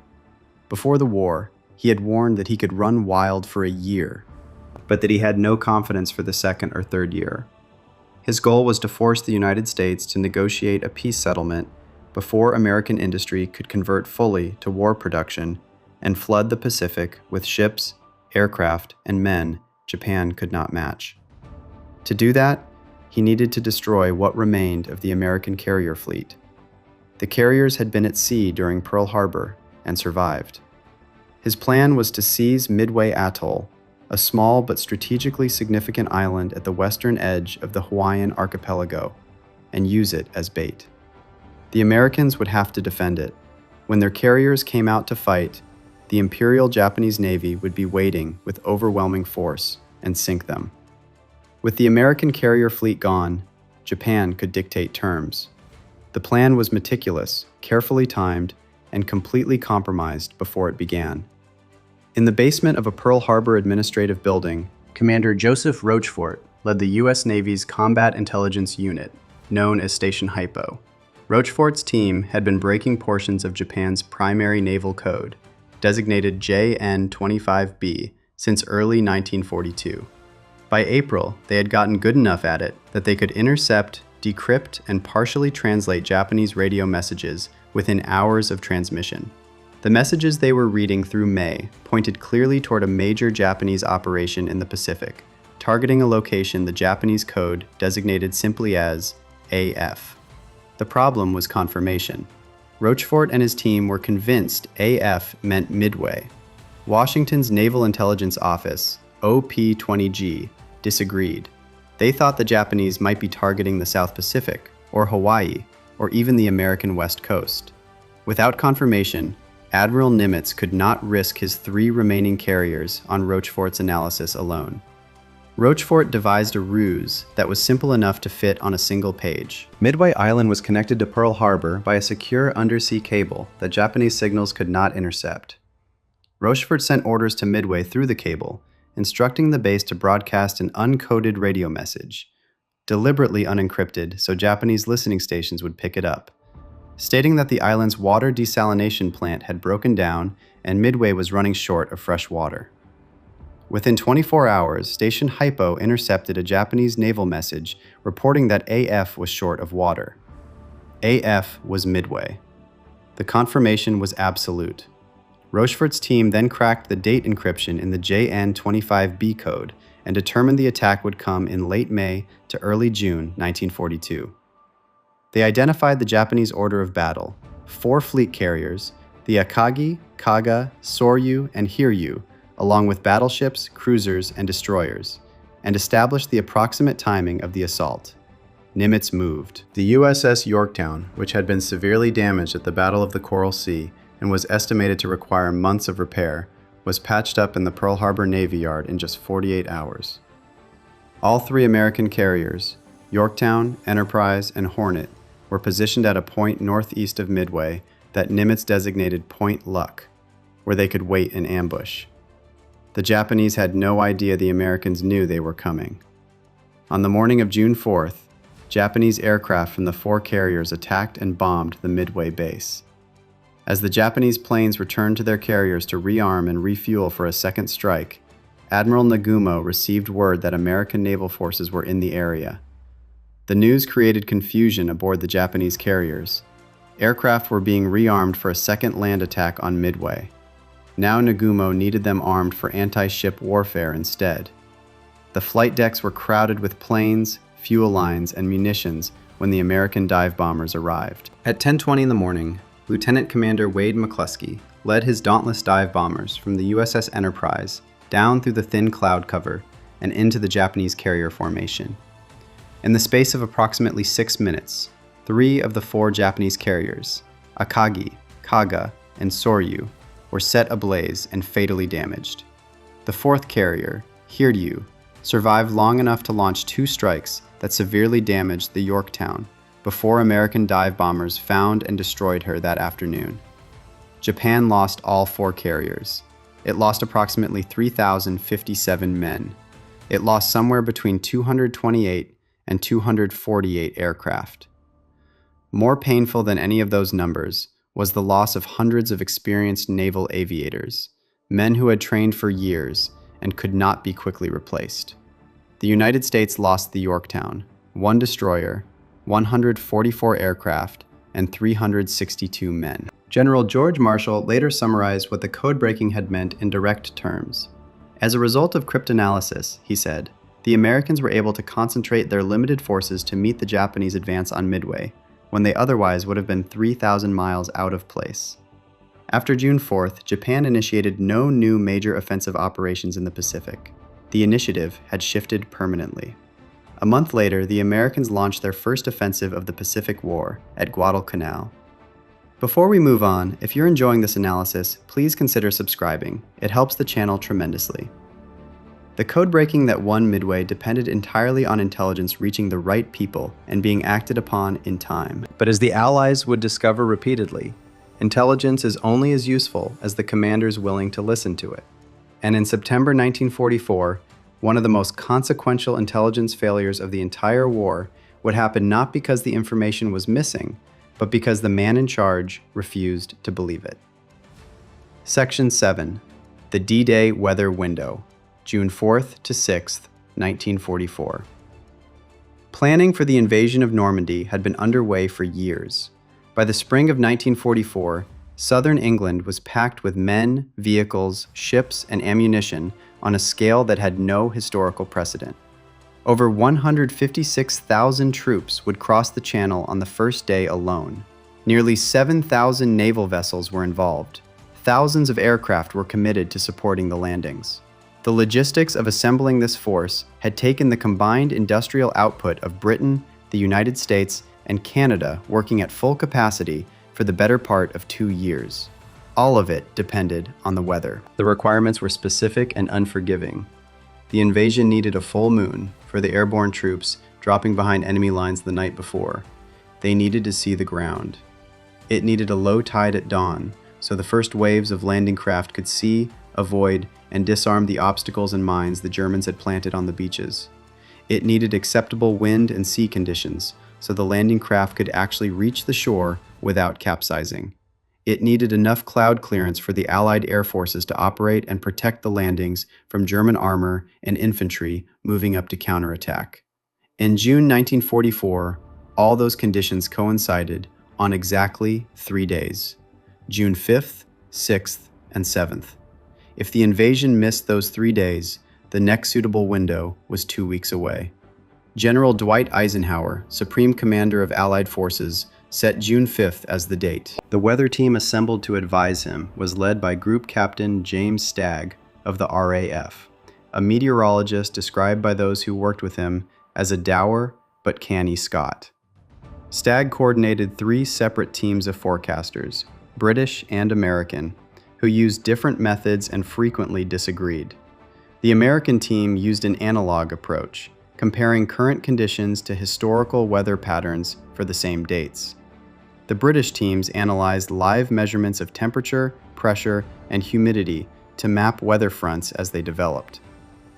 Before the war, he had warned that he could run wild for a year, but that he had no confidence for the second or third year. His goal was to force the United States to negotiate a peace settlement before American industry could convert fully to war production and flood the Pacific with ships, aircraft, and men Japan could not match. To do that, he needed to destroy what remained of the American carrier fleet. The carriers had been at sea during Pearl Harbor and survived. His plan was to seize Midway Atoll, a small but strategically significant island at the western edge of the Hawaiian archipelago, and use it as bait. The Americans would have to defend it. When their carriers came out to fight, the Imperial Japanese Navy would be waiting with overwhelming force and sink them. With the American carrier fleet gone, Japan could dictate terms. The plan was meticulous, carefully timed, and completely compromised before it began. In the basement of a Pearl Harbor administrative building, Commander Joseph Rochefort led the U.S. Navy's Combat Intelligence Unit, known as Station Hypo. Rochefort's team had been breaking portions of Japan's primary naval code, designated JN-25B, since early 1942. By April, they had gotten good enough at it that they could intercept, decrypt, and partially translate Japanese radio messages within hours of transmission. The messages they were reading through May pointed clearly toward a major Japanese operation in the Pacific, targeting a location the Japanese code designated simply as AF. The problem was confirmation. Rochefort and his team were convinced AF meant Midway. Washington's Naval Intelligence Office, OP-20G, disagreed. They thought the Japanese might be targeting the South Pacific, or Hawaii, or even the American West Coast. Without confirmation, Admiral Nimitz could not risk his 3 remaining carriers on Rochefort's analysis alone. Rochefort devised a ruse that was simple enough to fit on a single page. Midway Island was connected to Pearl Harbor by a secure undersea cable that Japanese signals could not intercept. Rochefort sent orders to Midway through the cable, instructing the base to broadcast an uncoded radio message, deliberately unencrypted so Japanese listening stations would pick it up, stating that the island's water desalination plant had broken down and Midway was running short of fresh water. Within 24 hours, Station Hypo intercepted a Japanese naval message reporting that AF was short of water. AF was Midway. The confirmation was absolute. Rochefort's team then cracked the date encryption in the JN-25B code and determined the attack would come in late May to early June 1942. They identified the Japanese order of battle, 4 fleet carriers, the Akagi, Kaga, Soryu, and Hiryu, along with battleships, cruisers, and destroyers, and established the approximate timing of the assault. Nimitz moved. The USS Yorktown, which had been severely damaged at the Battle of the Coral Sea and was estimated to require months of repair, was patched up in the Pearl Harbor Navy Yard in just 48 hours. All 3 American carriers, Yorktown, Enterprise, and Hornet, were positioned at a point northeast of Midway that Nimitz designated Point Luck, where they could wait in ambush. The Japanese had no idea the Americans knew they were coming. On the morning of June 4th, Japanese aircraft from the 4 carriers attacked and bombed the Midway base. As the Japanese planes returned to their carriers to rearm and refuel for a second strike, Admiral Nagumo received word that American naval forces were in the area. The news created confusion aboard the Japanese carriers. Aircraft were being rearmed for a second land attack on Midway. Now Nagumo needed them armed for anti-ship warfare instead. The flight decks were crowded with planes, fuel lines, and munitions when the American dive bombers arrived. At 10:20 in the morning, Lieutenant Commander Wade McCluskey led his dauntless dive bombers from the USS Enterprise down through the thin cloud cover and into the Japanese carrier formation. In the space of approximately 6 minutes, 3 of the 4 Japanese carriers, Akagi, Kaga, and Soryu, were set ablaze and fatally damaged. The 4th carrier, Hiryu, survived long enough to launch 2 strikes that severely damaged the Yorktown before American dive bombers found and destroyed her that afternoon. Japan lost all 4 carriers. It lost approximately 3,057 men. It lost somewhere between 228 and 248 aircraft. More painful than any of those numbers was the loss of hundreds of experienced naval aviators, men who had trained for years and could not be quickly replaced. The United States lost the Yorktown, 1 destroyer, 144 aircraft, and 362 men. General George Marshall later summarized what the code breaking had meant in direct terms. As a result of cryptanalysis, he said, the Americans were able to concentrate their limited forces to meet the Japanese advance on Midway, when they otherwise would have been 3,000 miles out of place. After June 4th, Japan initiated no new major offensive operations in the Pacific. the initiative had shifted permanently. A month later, the Americans launched their first offensive of the Pacific War at Guadalcanal. Before we move on, if you're enjoying this analysis, please consider subscribing. It helps the channel tremendously. The code breaking that won Midway depended entirely on intelligence reaching the right people and being acted upon in time. But as the Allies would discover repeatedly, intelligence is only as useful as the commanders willing to listen to it. And in September 1944, one of the most consequential intelligence failures of the entire war would happen not because the information was missing, but because the man in charge refused to believe it. Section 7. The D-Day Weather Window, June 4th to 6th, 1944. Planning for the invasion of Normandy had been underway for years. By the spring of 1944, southern England was packed with men, vehicles, ships, and ammunition on a scale that had no historical precedent. Over 156,000 troops would cross the Channel on the first day alone. Nearly 7,000 naval vessels were involved. Thousands of aircraft were committed to supporting the landings. The logistics of assembling this force had taken the combined industrial output of Britain, the United States, and Canada working at full capacity for the better part of 2 years. All of it depended on the weather. The requirements were specific and unforgiving. The invasion needed a full moon for the airborne troops dropping behind enemy lines the night before. They needed to see the ground. It needed a low tide at dawn, so the first waves of landing craft could see, avoid, and disarm the obstacles and mines the Germans had planted on the beaches. It needed acceptable wind and sea conditions, so the landing craft could actually reach the shore without capsizing. It needed enough cloud clearance for the Allied air forces to operate and protect the landings from German armor and infantry moving up to counterattack. In June 1944, all those conditions coincided on exactly 3 days, June 5th, 6th, and 7th. If the invasion missed those 3 days, the next suitable window was 2 weeks away. General Dwight Eisenhower, Supreme Commander of Allied Forces, set June 5th as the date. The weather team assembled to advise him was led by Group Captain James Stagg of the RAF, a meteorologist described by those who worked with him as a dour but canny Scot. Stagg coordinated 3 separate teams of forecasters, British and American, who used different methods and frequently disagreed. The American team used an analog approach, comparing current conditions to historical weather patterns for the same dates. The British teams analyzed live measurements of temperature, pressure, and humidity to map weather fronts as they developed.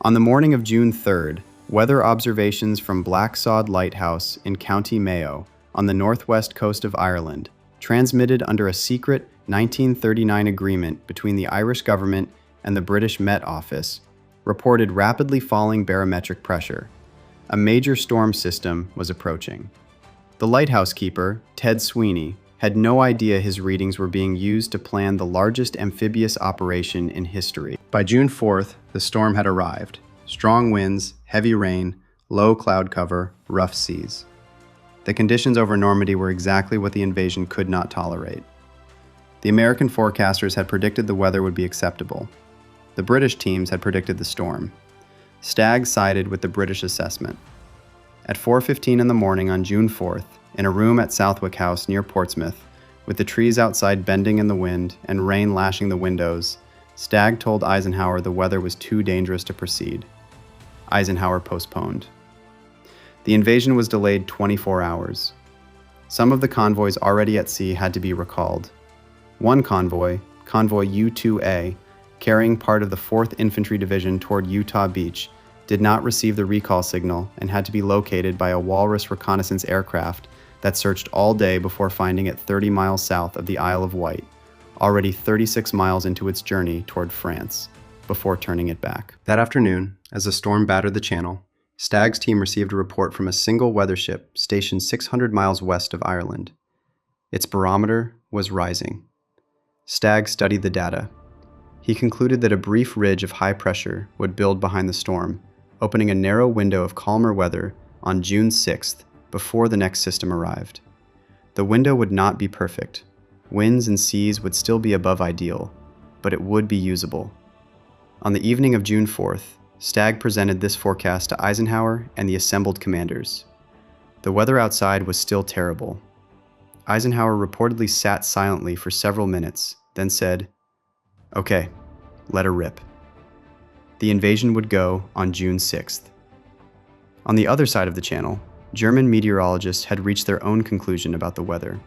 On the morning of June 3rd, weather observations from Blacksod Lighthouse in County Mayo on the northwest coast of Ireland, transmitted under a secret 1939 agreement between the Irish government and the British Met Office, reported rapidly falling barometric pressure. A major storm system was approaching. The lighthouse keeper, Ted Sweeney, had no idea his readings were being used to plan the largest amphibious operation in history. By June 4th, the storm had arrived. Strong winds, heavy rain, low cloud cover, rough seas. The conditions over Normandy were exactly what the invasion could not tolerate. The American forecasters had predicted the weather would be acceptable. The British teams had predicted the storm. Stagg sided with the British assessment. At 4:15 in the morning on June 4th, in a room at Southwick House near Portsmouth, with the trees outside bending in the wind and rain lashing the windows, Stagg told Eisenhower the weather was too dangerous to proceed. Eisenhower postponed. The invasion was delayed 24 hours. Some of the convoys already at sea had to be recalled. One convoy, Convoy U2A, carrying part of the 4th Infantry Division toward Utah Beach, did not receive the recall signal and had to be located by a Walrus reconnaissance aircraft that searched all day before finding it 30 miles south of the Isle of Wight, already 36 miles into its journey toward France, before turning it back. That afternoon, as the storm battered the channel, Stagg's team received a report from a single weather ship stationed 600 miles west of Ireland. Its barometer was rising. Stagg studied the data. He concluded that a brief ridge of high pressure would build behind the storm, opening a narrow window of calmer weather on June 6th before the next system arrived. The window would not be perfect. Winds and seas would still be above ideal, but it would be usable. On the evening of June 4th, Stagg presented this forecast to Eisenhower and the assembled commanders. The weather outside was still terrible. Eisenhower reportedly sat silently for several minutes, then said, "Okay, let her rip." The invasion would go on June 6th. On the other side of the channel, German meteorologists had reached their own conclusion about the weather.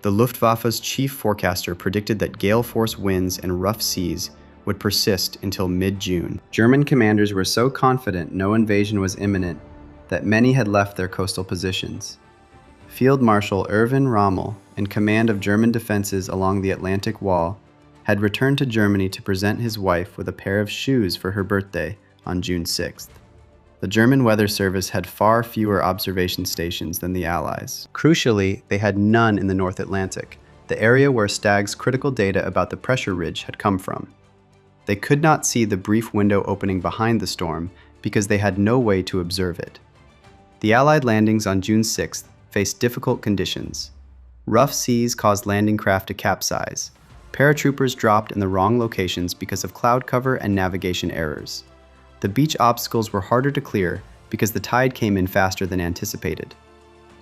The Luftwaffe's chief forecaster predicted that gale force winds and rough seas would persist until mid-June. German commanders were so confident no invasion was imminent that many had left their coastal positions. Field Marshal Erwin Rommel, in command of German defenses along the Atlantic Wall, had returned to Germany to present his wife with a pair of shoes for her birthday on June 6th. The German Weather Service had far fewer observation stations than the Allies. Crucially, they had none in the North Atlantic, the area where Stagg's critical data about the pressure ridge had come from. They could not see the brief window opening behind the storm because they had no way to observe it. The Allied landings on June 6th faced difficult conditions. Rough seas caused landing craft to capsize. Paratroopers dropped in the wrong locations because of cloud cover and navigation errors. The beach obstacles were harder to clear because the tide came in faster than anticipated.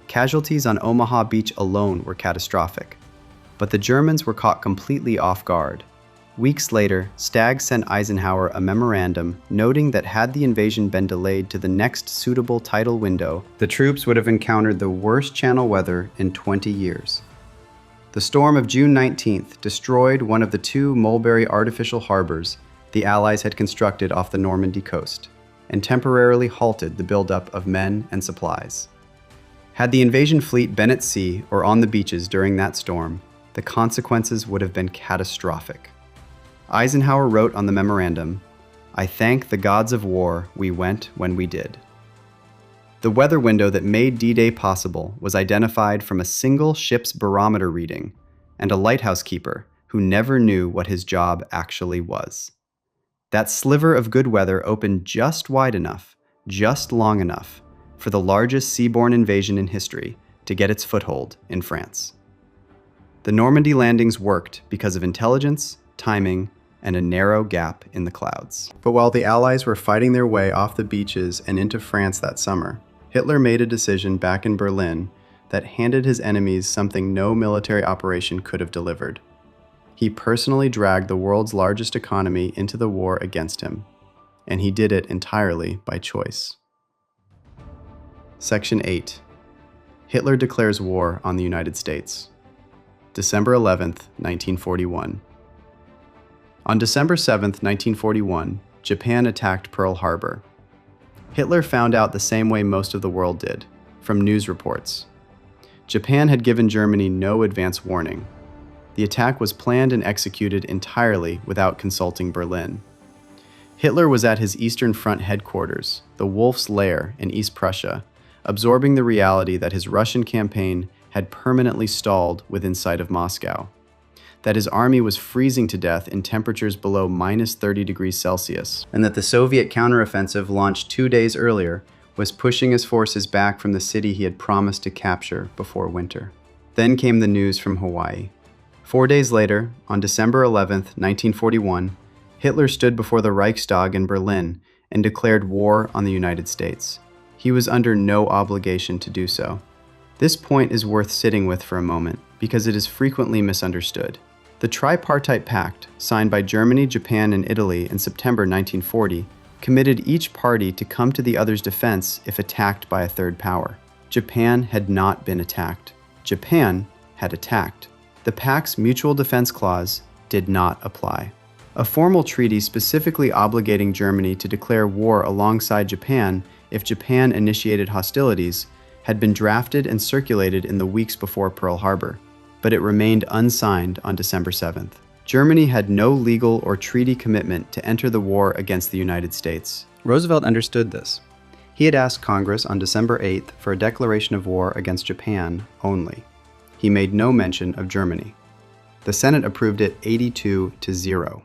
Casualties on Omaha Beach alone were catastrophic. But the Germans were caught completely off guard. Weeks later, Stagg sent Eisenhower a memorandum noting that had the invasion been delayed to the next suitable tidal window, the troops would have encountered the worst channel weather in 20 years. The storm of June 19th destroyed one of the two Mulberry artificial harbors the Allies had constructed off the Normandy coast, and temporarily halted the buildup of men and supplies. Had the invasion fleet been at sea or on the beaches during that storm, the consequences would have been catastrophic. Eisenhower wrote on the memorandum, "I thank the gods of war we went when we did." The weather window that made D-Day possible was identified from a single ship's barometer reading and a lighthouse keeper who never knew what his job actually was. That sliver of good weather opened just wide enough, just long enough, for the largest seaborne invasion in history to get its foothold in France. The Normandy landings worked because of intelligence, timing, and a narrow gap in the clouds. But while the Allies were fighting their way off the beaches and into France that summer, Hitler made a decision back in Berlin that handed his enemies something no military operation could have delivered. He personally dragged the world's largest economy into the war against him, and he did it entirely by choice. Section 8. Hitler declares war on the United States. December 11th, 1941. On December 7th, 1941, Japan attacked Pearl Harbor. Hitler found out the same way most of the world did, from news reports. Japan had given Germany no advance warning. The attack was planned and executed entirely without consulting Berlin. Hitler was at his Eastern Front headquarters, the Wolf's Lair in East Prussia, absorbing the reality that his Russian campaign had permanently stalled within sight of Moscow, that his army was freezing to death in temperatures below minus 30 degrees Celsius, and that the Soviet counteroffensive launched 2 days earlier was pushing his forces back from the city he had promised to capture before winter. Then came the news from Hawaii. 4 days later, on December 11th, 1941, Hitler stood before the Reichstag in Berlin and declared war on the United States. He was under no obligation to do so. This point is worth sitting with for a moment because it is frequently misunderstood. The Tripartite Pact, signed by Germany, Japan, and Italy in September 1940, committed each party to come to the other's defense if attacked by a third power. Japan had not been attacked. Japan had attacked. The Pact's Mutual Defense Clause did not apply. A formal treaty specifically obligating Germany to declare war alongside Japan if Japan initiated hostilities had been drafted and circulated in the weeks before Pearl Harbor, but it remained unsigned on December 7th. Germany had no legal or treaty commitment to enter the war against the United States. Roosevelt understood this. He had asked Congress on December 8th for a declaration of war against Japan only. He made no mention of Germany. The Senate approved it 82-0.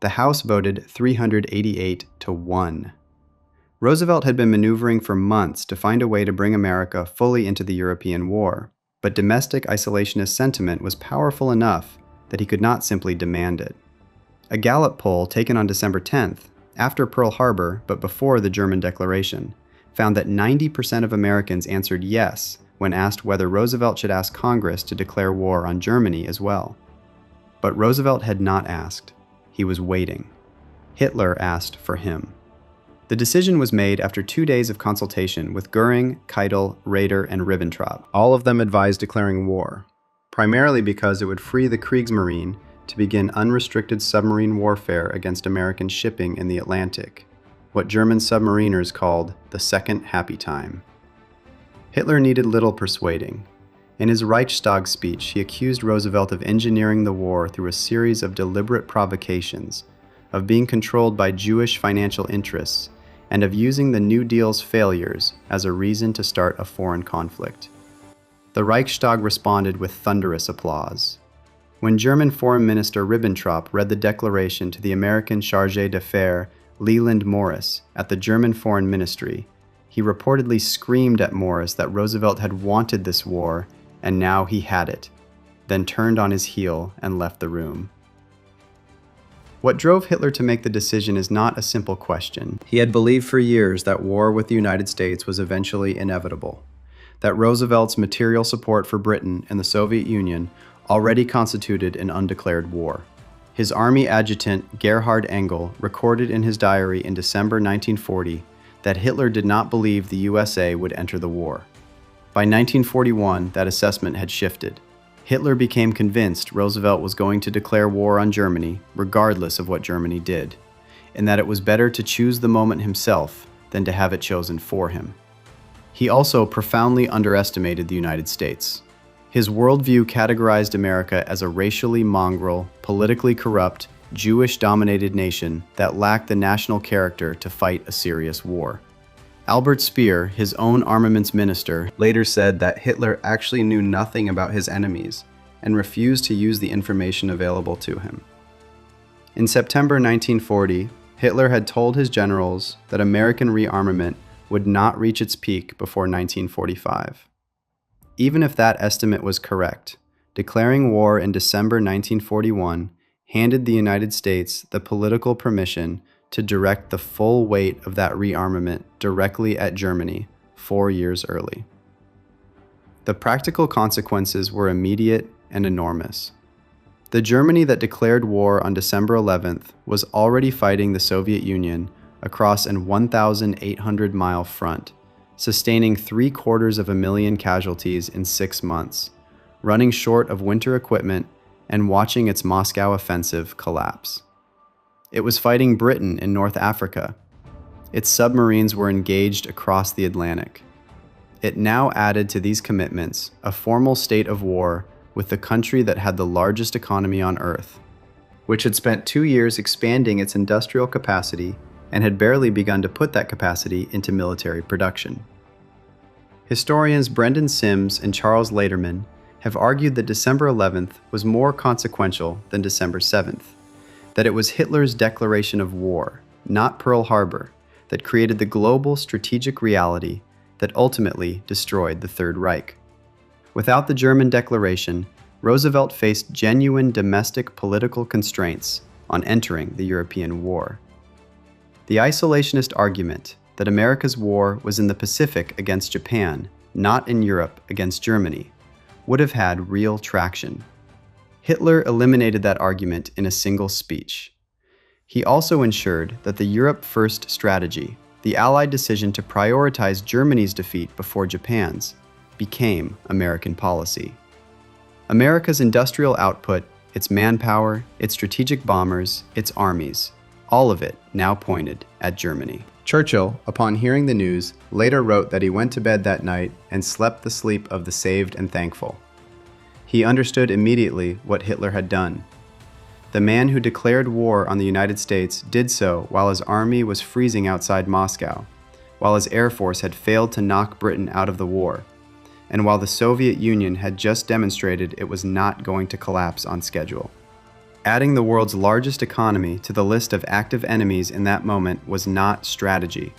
The House voted 388-1. Roosevelt had been maneuvering for months to find a way to bring America fully into the European war, but domestic isolationist sentiment was powerful enough that he could not simply demand it. A Gallup poll taken on December 10th after Pearl Harbor, but before the German declaration, found that 90% of Americans answered yes when asked whether Roosevelt should ask Congress to declare war on Germany as well. But Roosevelt had not asked. He was waiting. Hitler asked for him. The decision was made after 2 days of consultation with Goering, Keitel, Raeder, and Ribbentrop. All of them advised declaring war, primarily because it would free the Kriegsmarine to begin unrestricted submarine warfare against American shipping in the Atlantic, what German submariners called the Second Happy Time. Hitler needed little persuading. In his Reichstag speech, he accused Roosevelt of engineering the war through a series of deliberate provocations, of being controlled by Jewish financial interests, and of using the New Deal's failures as a reason to start a foreign conflict. The Reichstag responded with thunderous applause. When German Foreign Minister Ribbentrop read the declaration to the American chargé d'affaires Leland Morris at the German Foreign Ministry, he reportedly screamed at Morris that Roosevelt had wanted this war and now he had it, then turned on his heel and left the room. What drove Hitler to make the decision is not a simple question. He had believed for years that war with the United States was eventually inevitable, that Roosevelt's material support for Britain and the Soviet Union already constituted an undeclared war. His army adjutant Gerhard Engel recorded in his diary in December 1940 that Hitler did not believe the USA would enter the war. By 1941, that assessment had shifted. Hitler became convinced Roosevelt was going to declare war on Germany, regardless of what Germany did, and that it was better to choose the moment himself than to have it chosen for him. He also profoundly underestimated the United States. His worldview categorized America as a racially mongrel, politically corrupt, Jewish-dominated nation that lacked the national character to fight a serious war. Albert Speer, his own armaments minister, later said that Hitler actually knew nothing about his enemies and refused to use the information available to him. In September 1940, Hitler had told his generals that American rearmament would not reach its peak before 1945. Even if that estimate was correct, declaring war in December 1941 handed the United States the political permission to direct the full weight of that rearmament directly at Germany 4 years early. The practical consequences were immediate and enormous. The Germany that declared war on December 11th was already fighting the Soviet Union across an 1,800-mile front, sustaining 750,000 casualties in 6 months, running short of winter equipment, and watching its Moscow offensive collapse. It was fighting Britain in North Africa. Its submarines were engaged across the Atlantic. It now added to these commitments a formal state of war with the country that had the largest economy on Earth, which had spent 2 years expanding its industrial capacity and had barely begun to put that capacity into military production. Historians Brendan Sims and Charles Laderman have argued that December 11th was more consequential than December 7th, that it was Hitler's declaration of war, not Pearl Harbor, that created the global strategic reality that ultimately destroyed the Third Reich. Without the German declaration, Roosevelt faced genuine domestic political constraints on entering the European war. The isolationist argument that America's war was in the Pacific against Japan, not in Europe against Germany, would have had real traction. Hitler eliminated that argument in a single speech. He also ensured that the Europe First strategy, the Allied decision to prioritize Germany's defeat before Japan's, became American policy. America's industrial output, its manpower, its strategic bombers, its armies, all of it now pointed at Germany. Churchill, upon hearing the news, later wrote that he went to bed that night and slept the sleep of the saved and thankful. He understood immediately what Hitler had done. The man who declared war on the United States did so while his army was freezing outside Moscow, while his air force had failed to knock Britain out of the war, and while the Soviet Union had just demonstrated it was not going to collapse on schedule. Adding the world's largest economy to the list of active enemies in that moment was not strategy.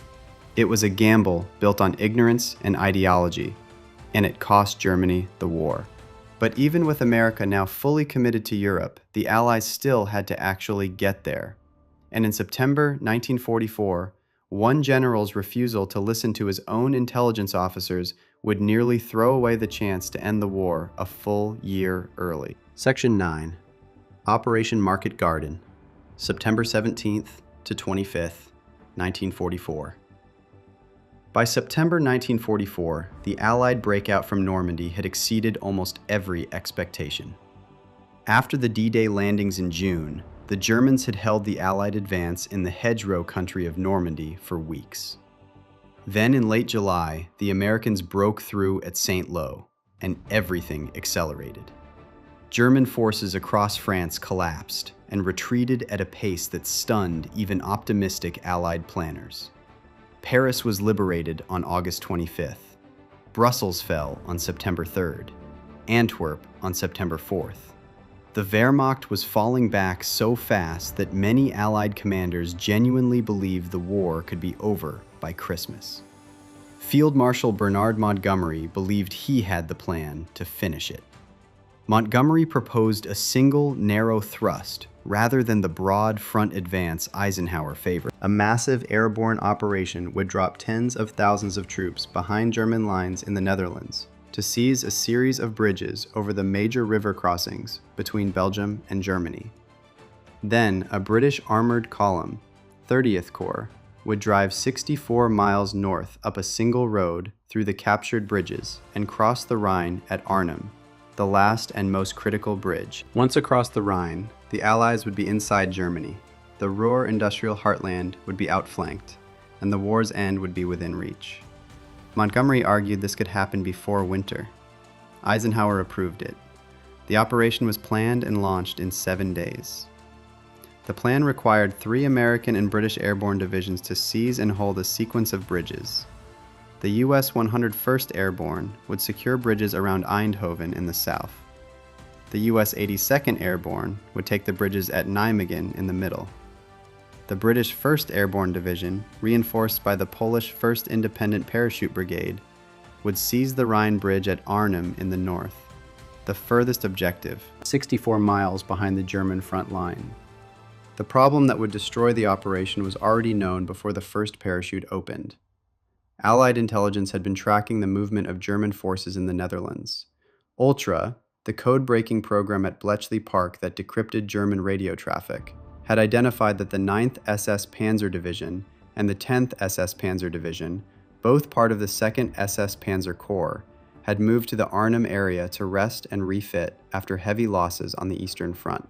It was a gamble built on ignorance and ideology, and it cost Germany the war. But even with America now fully committed to Europe, the Allies still had to actually get there. and in September 1944, one general's refusal to listen to his own intelligence officers would nearly throw away the chance to end the war a full year early. Section 9. Operation Market Garden, September 17th to 25th, 1944. By September 1944, the Allied breakout from Normandy had exceeded almost every expectation. After the D-Day landings in June, the Germans had held the Allied advance in the hedgerow country of Normandy for weeks. Then in late July, the Americans broke through at Saint-Lô, and everything accelerated. German forces across France collapsed and retreated at a pace that stunned even optimistic Allied planners. Paris was liberated on August 25th. Brussels fell on September 3rd. Antwerp on September 4th. The Wehrmacht was falling back so fast that many Allied commanders genuinely believed the war could be over by Christmas. Field Marshal Bernard Montgomery believed he had the plan to finish it. Montgomery proposed a single narrow thrust rather than the broad front advance Eisenhower favored. A massive airborne operation would drop tens of thousands of troops behind German lines in the Netherlands to seize a series of bridges over the major river crossings between Belgium and Germany. Then a British armored column, 30th Corps, would drive 64 miles north up a single road through the captured bridges and cross the Rhine at Arnhem, the last and most critical bridge. Once across the Rhine, the Allies would be inside Germany, the Ruhr industrial heartland would be outflanked, and the war's end would be within reach. Montgomery argued this could happen before winter. Eisenhower approved it. The operation was planned and launched in 7 days. The plan required 3 American and British airborne divisions to seize and hold a sequence of bridges. The U.S. 101st Airborne would secure bridges around Eindhoven in the south. The U.S. 82nd Airborne would take the bridges at Nijmegen in the middle. The British 1st Airborne Division, reinforced by the Polish 1st Independent Parachute Brigade, would seize the Rhine Bridge at Arnhem in the north, the furthest objective, 64 miles behind the German front line. The problem that would destroy the operation was already known before the first parachute opened. Allied intelligence had been tracking the movement of German forces in the Netherlands. Ultra, the code-breaking program at Bletchley Park that decrypted German radio traffic, had identified that the 9th SS Panzer Division and the 10th SS Panzer Division, both part of the 2nd SS Panzer Corps, had moved to the Arnhem area to rest and refit after heavy losses on the Eastern Front.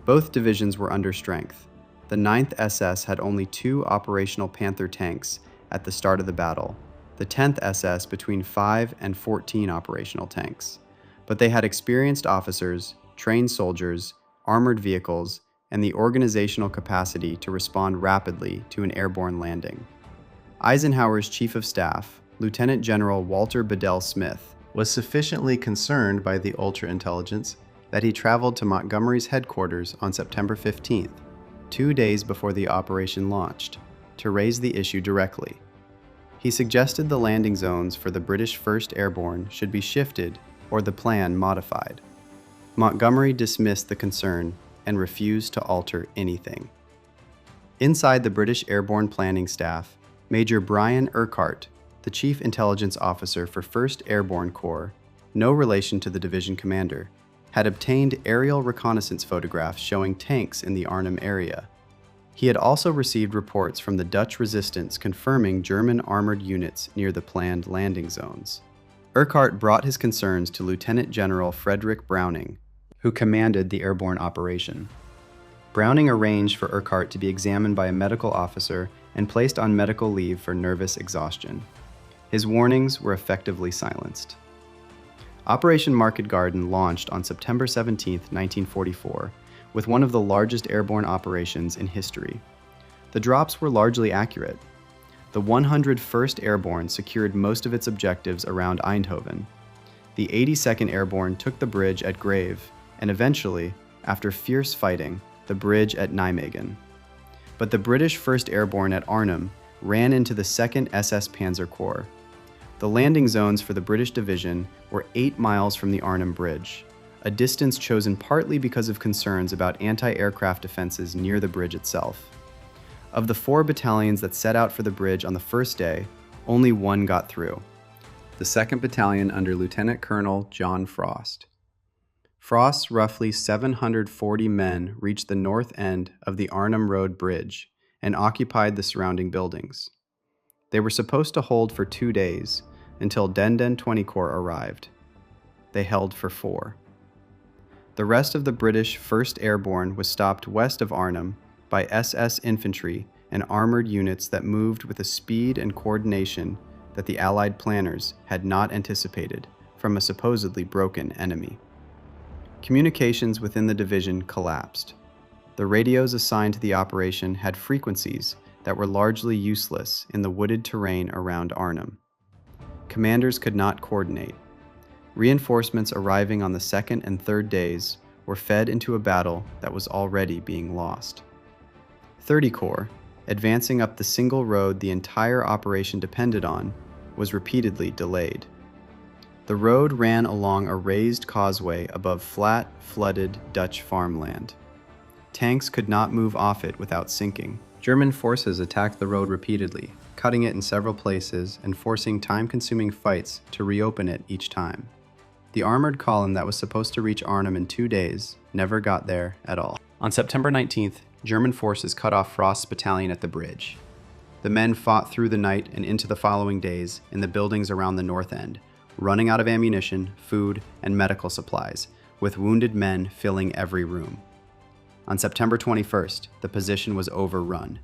Both divisions were under strength. The 9th SS had only 2 operational Panther tanks at the start of the battle, the 10th SS between 5 and 14 operational tanks. But they had experienced officers, trained soldiers, armored vehicles, and the organizational capacity to respond rapidly to an airborne landing. Eisenhower's Chief of Staff, Lieutenant General Walter Bedell Smith, was sufficiently concerned by the ultra-intelligence that he traveled to Montgomery's headquarters on September 15th, 2 days before the operation launched, to raise the issue directly. He suggested the landing zones for the British 1st Airborne should be shifted or the plan modified. Montgomery dismissed the concern and refused to alter anything. Inside the British Airborne Planning Staff, Major Brian Urquhart, the Chief Intelligence Officer for 1st Airborne Corps, no relation to the division commander, had obtained aerial reconnaissance photographs showing tanks in the Arnhem area. He had also received reports from the Dutch resistance confirming German armored units near the planned landing zones. Urquhart brought his concerns to Lieutenant General Frederick Browning, who commanded the airborne operation. Browning arranged for Urquhart to be examined by a medical officer and placed on medical leave for nervous exhaustion. His warnings were effectively silenced. Operation Market Garden launched on September 17, 1944, with one of the largest airborne operations in history. The drops were largely accurate. The 101st Airborne secured most of its objectives around Eindhoven. The 82nd Airborne took the bridge at Grave, and eventually, after fierce fighting, the bridge at Nijmegen. But the British 1st Airborne at Arnhem ran into the 2nd SS Panzer Corps. The landing zones for the British division were 8 miles from the Arnhem Bridge, a distance chosen partly because of concerns about anti-aircraft defenses near the bridge itself. Of the 4 battalions that set out for the bridge on the first day, only one got through. The 2nd Battalion under Lieutenant Colonel John Frost. Frost's roughly 740 men reached the north end of the Arnhem Road Bridge and occupied the surrounding buildings. They were supposed to hold for 2 days until Den 20 Corps arrived. They held for 4. The rest of the British 1st Airborne was stopped west of Arnhem by SS infantry and armored units that moved with a speed and coordination that the Allied planners had not anticipated from a supposedly broken enemy. Communications within the division collapsed. The radios assigned to the operation had frequencies that were largely useless in the wooded terrain around Arnhem. Commanders could not coordinate. Reinforcements arriving on the 2nd and 3rd days were fed into a battle that was already being lost. 30 Corps, advancing up the single road the entire operation depended on, was repeatedly delayed. The road ran along a raised causeway above flat, flooded Dutch farmland. Tanks could not move off it without sinking. German forces attacked the road repeatedly, cutting it in several places and forcing time-consuming fights to reopen it each time. The armored column that was supposed to reach Arnhem in 2 days never got there at all. On September 19th, German forces cut off Frost's battalion at the bridge. The men fought through the night and into the following days in the buildings around the north end, running out of ammunition, food, and medical supplies, with wounded men filling every room. On September 21st, the position was overrun.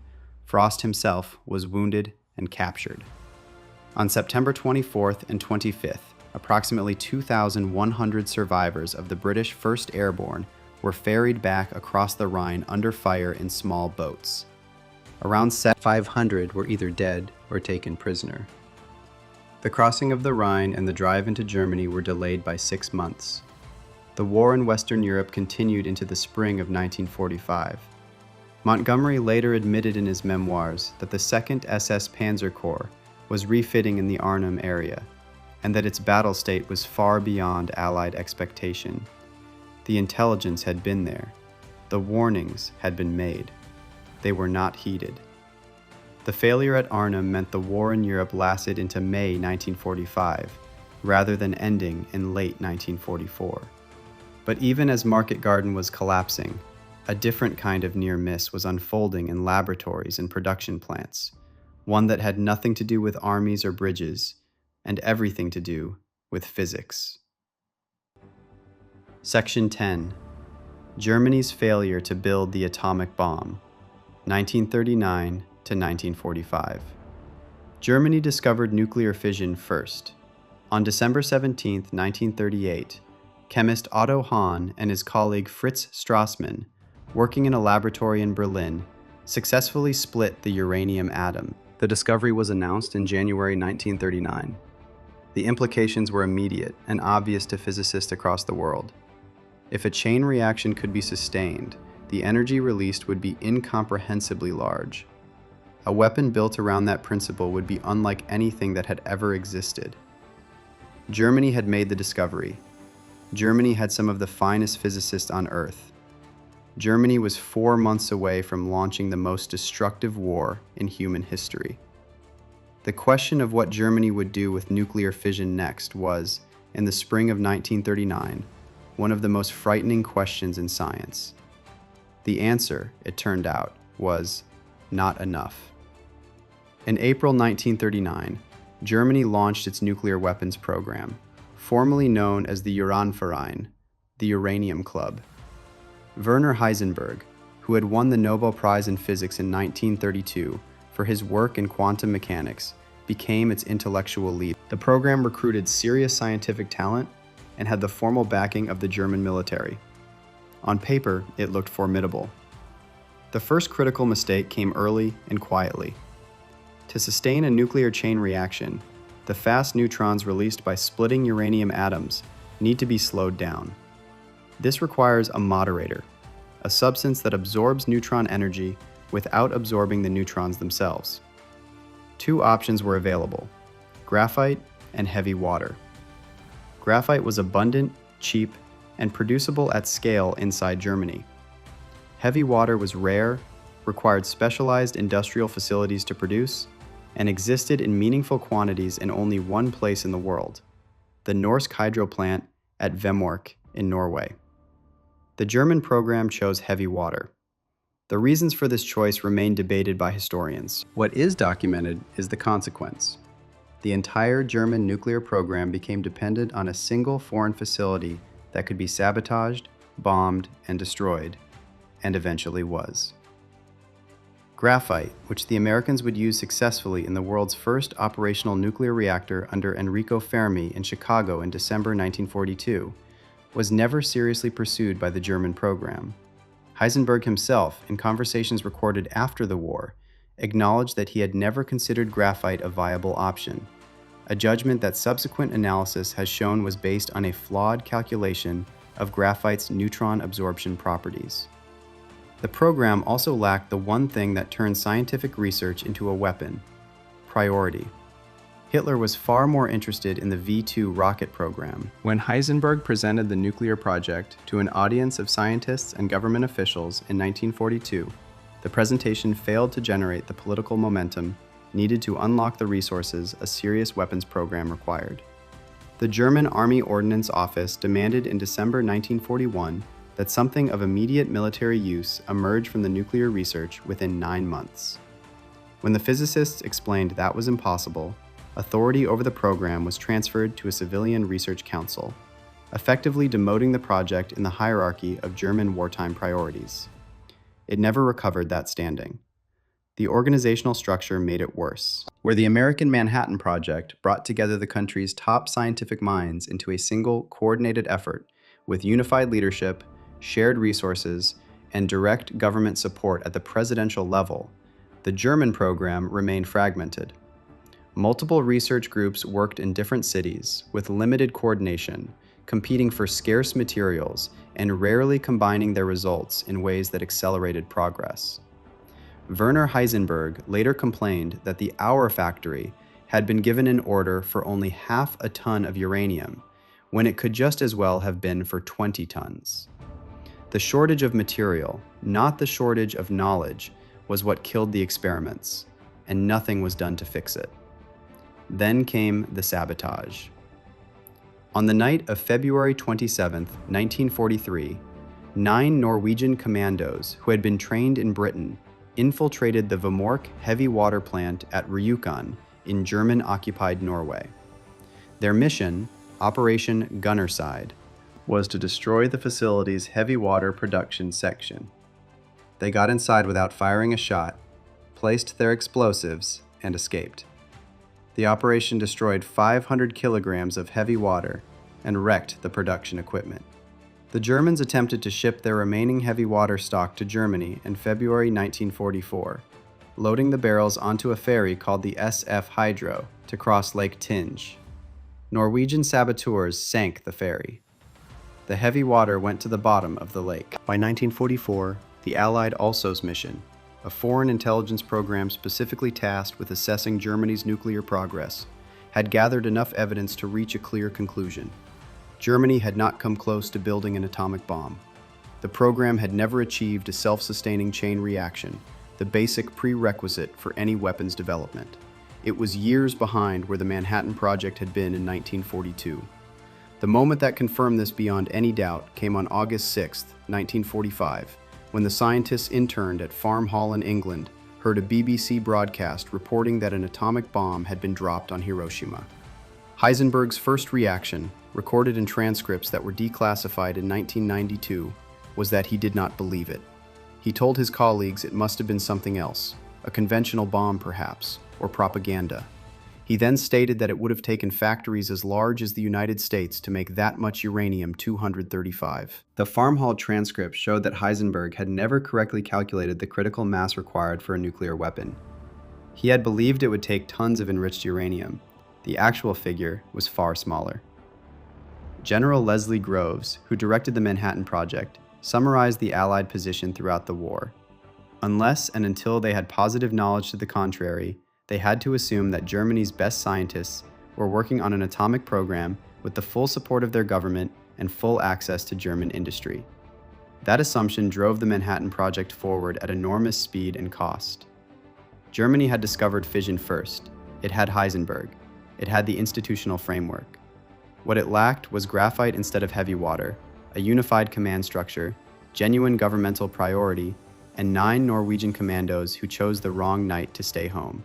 Frost himself was wounded and captured. On September 24th and 25th, approximately 2,100 survivors of the British 1st Airborne were ferried back across the Rhine under fire in small boats. Around 500 were either dead or taken prisoner. The crossing of the Rhine and the drive into Germany were delayed by 6 months. The war in Western Europe continued into the spring of 1945. Montgomery later admitted in his memoirs that the 2nd SS Panzer Corps was refitting in the Arnhem area, and that its battle state was far beyond Allied expectation. The intelligence had been there. The warnings had been made. They were not heeded. The failure at Arnhem meant the war in Europe lasted into May 1945, rather than ending in late 1944. But even as Market Garden was collapsing, a different kind of near miss was unfolding in laboratories and production plants, one that had nothing to do with armies or bridges, and everything to do with physics. Section 10. Germany's failure to build the atomic bomb, 1939 to 1945. Germany discovered nuclear fission first. On December 17, 1938, chemist Otto Hahn and his colleague Fritz Strassmann, working in a laboratory in Berlin, successfully split the uranium atom. The discovery was announced in January 1939. The implications were immediate and obvious to physicists across the world. If a chain reaction could be sustained, the energy released would be incomprehensibly large. A weapon built around that principle would be unlike anything that had ever existed. Germany had made the discovery. Germany had some of the finest physicists on Earth. Germany was 4 months away from launching the most destructive war in human history. The question of what Germany would do with nuclear fission next was, in the spring of 1939, one of the most frightening questions in science. The answer, it turned out, was not enough. In April 1939, Germany launched its nuclear weapons program, formerly known as the Uranverein, the Uranium Club. Werner Heisenberg, who had won the Nobel Prize in Physics in 1932 for his work in quantum mechanics, became its intellectual lead. The program recruited serious scientific talent and had the formal backing of the German military. On paper, it looked formidable. The first critical mistake came early and quietly. To sustain a nuclear chain reaction, the fast neutrons released by splitting uranium atoms need to be slowed down. This requires a moderator, a substance that absorbs neutron energy without absorbing the neutrons themselves. 2 options were available: graphite and heavy water. Graphite was abundant, cheap, and producible at scale inside Germany. Heavy water was rare, required specialized industrial facilities to produce, and existed in meaningful quantities in only one place in the world, the Norsk hydro plant at Vemork in Norway. The German program chose heavy water. The reasons for this choice remain debated by historians. What is documented is the consequence. The entire German nuclear program became dependent on a single foreign facility that could be sabotaged, bombed, and destroyed, and eventually was. Graphite, which the Americans would use successfully in the world's first operational nuclear reactor under Enrico Fermi in Chicago in December 1942, was never seriously pursued by the German program. Heisenberg himself, in conversations recorded after the war, acknowledged that he had never considered graphite a viable option, a judgment that subsequent analysis has shown was based on a flawed calculation of graphite's neutron absorption properties. The program also lacked the one thing that turned scientific research into a weapon: priority. Hitler was far more interested in the V2 rocket program. When Heisenberg presented the nuclear project to an audience of scientists and government officials in 1942, the presentation failed to generate the political momentum needed to unlock the resources a serious weapons program required. The German Army Ordnance Office demanded in December 1941 that something of immediate military use emerge from the nuclear research within 9 months. When the physicists explained that was impossible, authority over the program was transferred to a civilian research council, effectively demoting the project in the hierarchy of German wartime priorities. It never recovered that standing. The organizational structure made it worse. Where the American Manhattan Project brought together the country's top scientific minds into a single, coordinated effort with unified leadership, shared resources, and direct government support at the presidential level, the German program remained fragmented. Multiple research groups worked in different cities with limited coordination, competing for scarce materials and rarely combining their results in ways that accelerated progress. Werner Heisenberg later complained that the Auer factory had been given an order for only half a ton of uranium, when it could just as well have been for 20 tons. The shortage of material, not the shortage of knowledge, was what killed the experiments, and nothing was done to fix it. Then came the sabotage. On the night of February 27, 1943, 9 Norwegian commandos who had been trained in Britain infiltrated the Vemork heavy water plant at Rjukan in German-occupied Norway. Their mission, Operation Gunnerside, was to destroy the facility's heavy water production section. They got inside without firing a shot, placed their explosives, and escaped. The operation destroyed 500 kilograms of heavy water and wrecked the production equipment. The Germans attempted to ship their remaining heavy water stock to Germany in February 1944, loading the barrels onto a ferry called the SF Hydro to cross Lake Tinge. Norwegian saboteurs sank the ferry. The heavy water went to the bottom of the lake. By 1944, the Allied ALSOS mission, a foreign intelligence program specifically tasked with assessing Germany's nuclear progress, had gathered enough evidence to reach a clear conclusion. Germany had not come close to building an atomic bomb. The program had never achieved a self-sustaining chain reaction, the basic prerequisite for any weapons development. It was years behind where the Manhattan Project had been in 1942. The moment that confirmed this beyond any doubt came on August 6, 1945, when the scientists interned at Farm Hall in England heard a BBC broadcast reporting that an atomic bomb had been dropped on Hiroshima. Heisenberg's first reaction, recorded in transcripts that were declassified in 1992, was that he did not believe it. He told his colleagues it must have been something else, a conventional bomb perhaps, or propaganda. He then stated that it would have taken factories as large as the United States to make that much uranium-235. The Farm Hall transcript showed that Heisenberg had never correctly calculated the critical mass required for a nuclear weapon. He had believed it would take tons of enriched uranium. The actual figure was far smaller. General Leslie Groves, who directed the Manhattan Project, summarized the Allied position throughout the war. Unless and until they had positive knowledge to the contrary, they had to assume that Germany's best scientists were working on an atomic program with the full support of their government and full access to German industry. That assumption drove the Manhattan Project forward at enormous speed and cost. Germany had discovered fission first. It had Heisenberg. It had the institutional framework. What it lacked was graphite instead of heavy water, a unified command structure, genuine governmental priority, and 9 Norwegian commandos who chose the wrong night to stay home.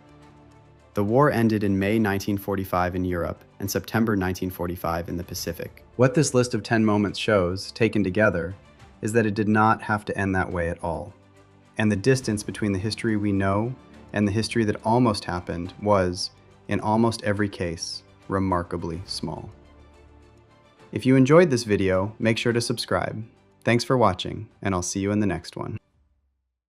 The war ended in May 1945 in Europe and September 1945 in the Pacific. What this list of 10 moments shows, taken together, is that it did not have to end that way at all. And the distance between the history we know and the history that almost happened was, in almost every case, remarkably small. If you enjoyed this video, make sure to subscribe. Thanks for watching, and I'll see you in the next one.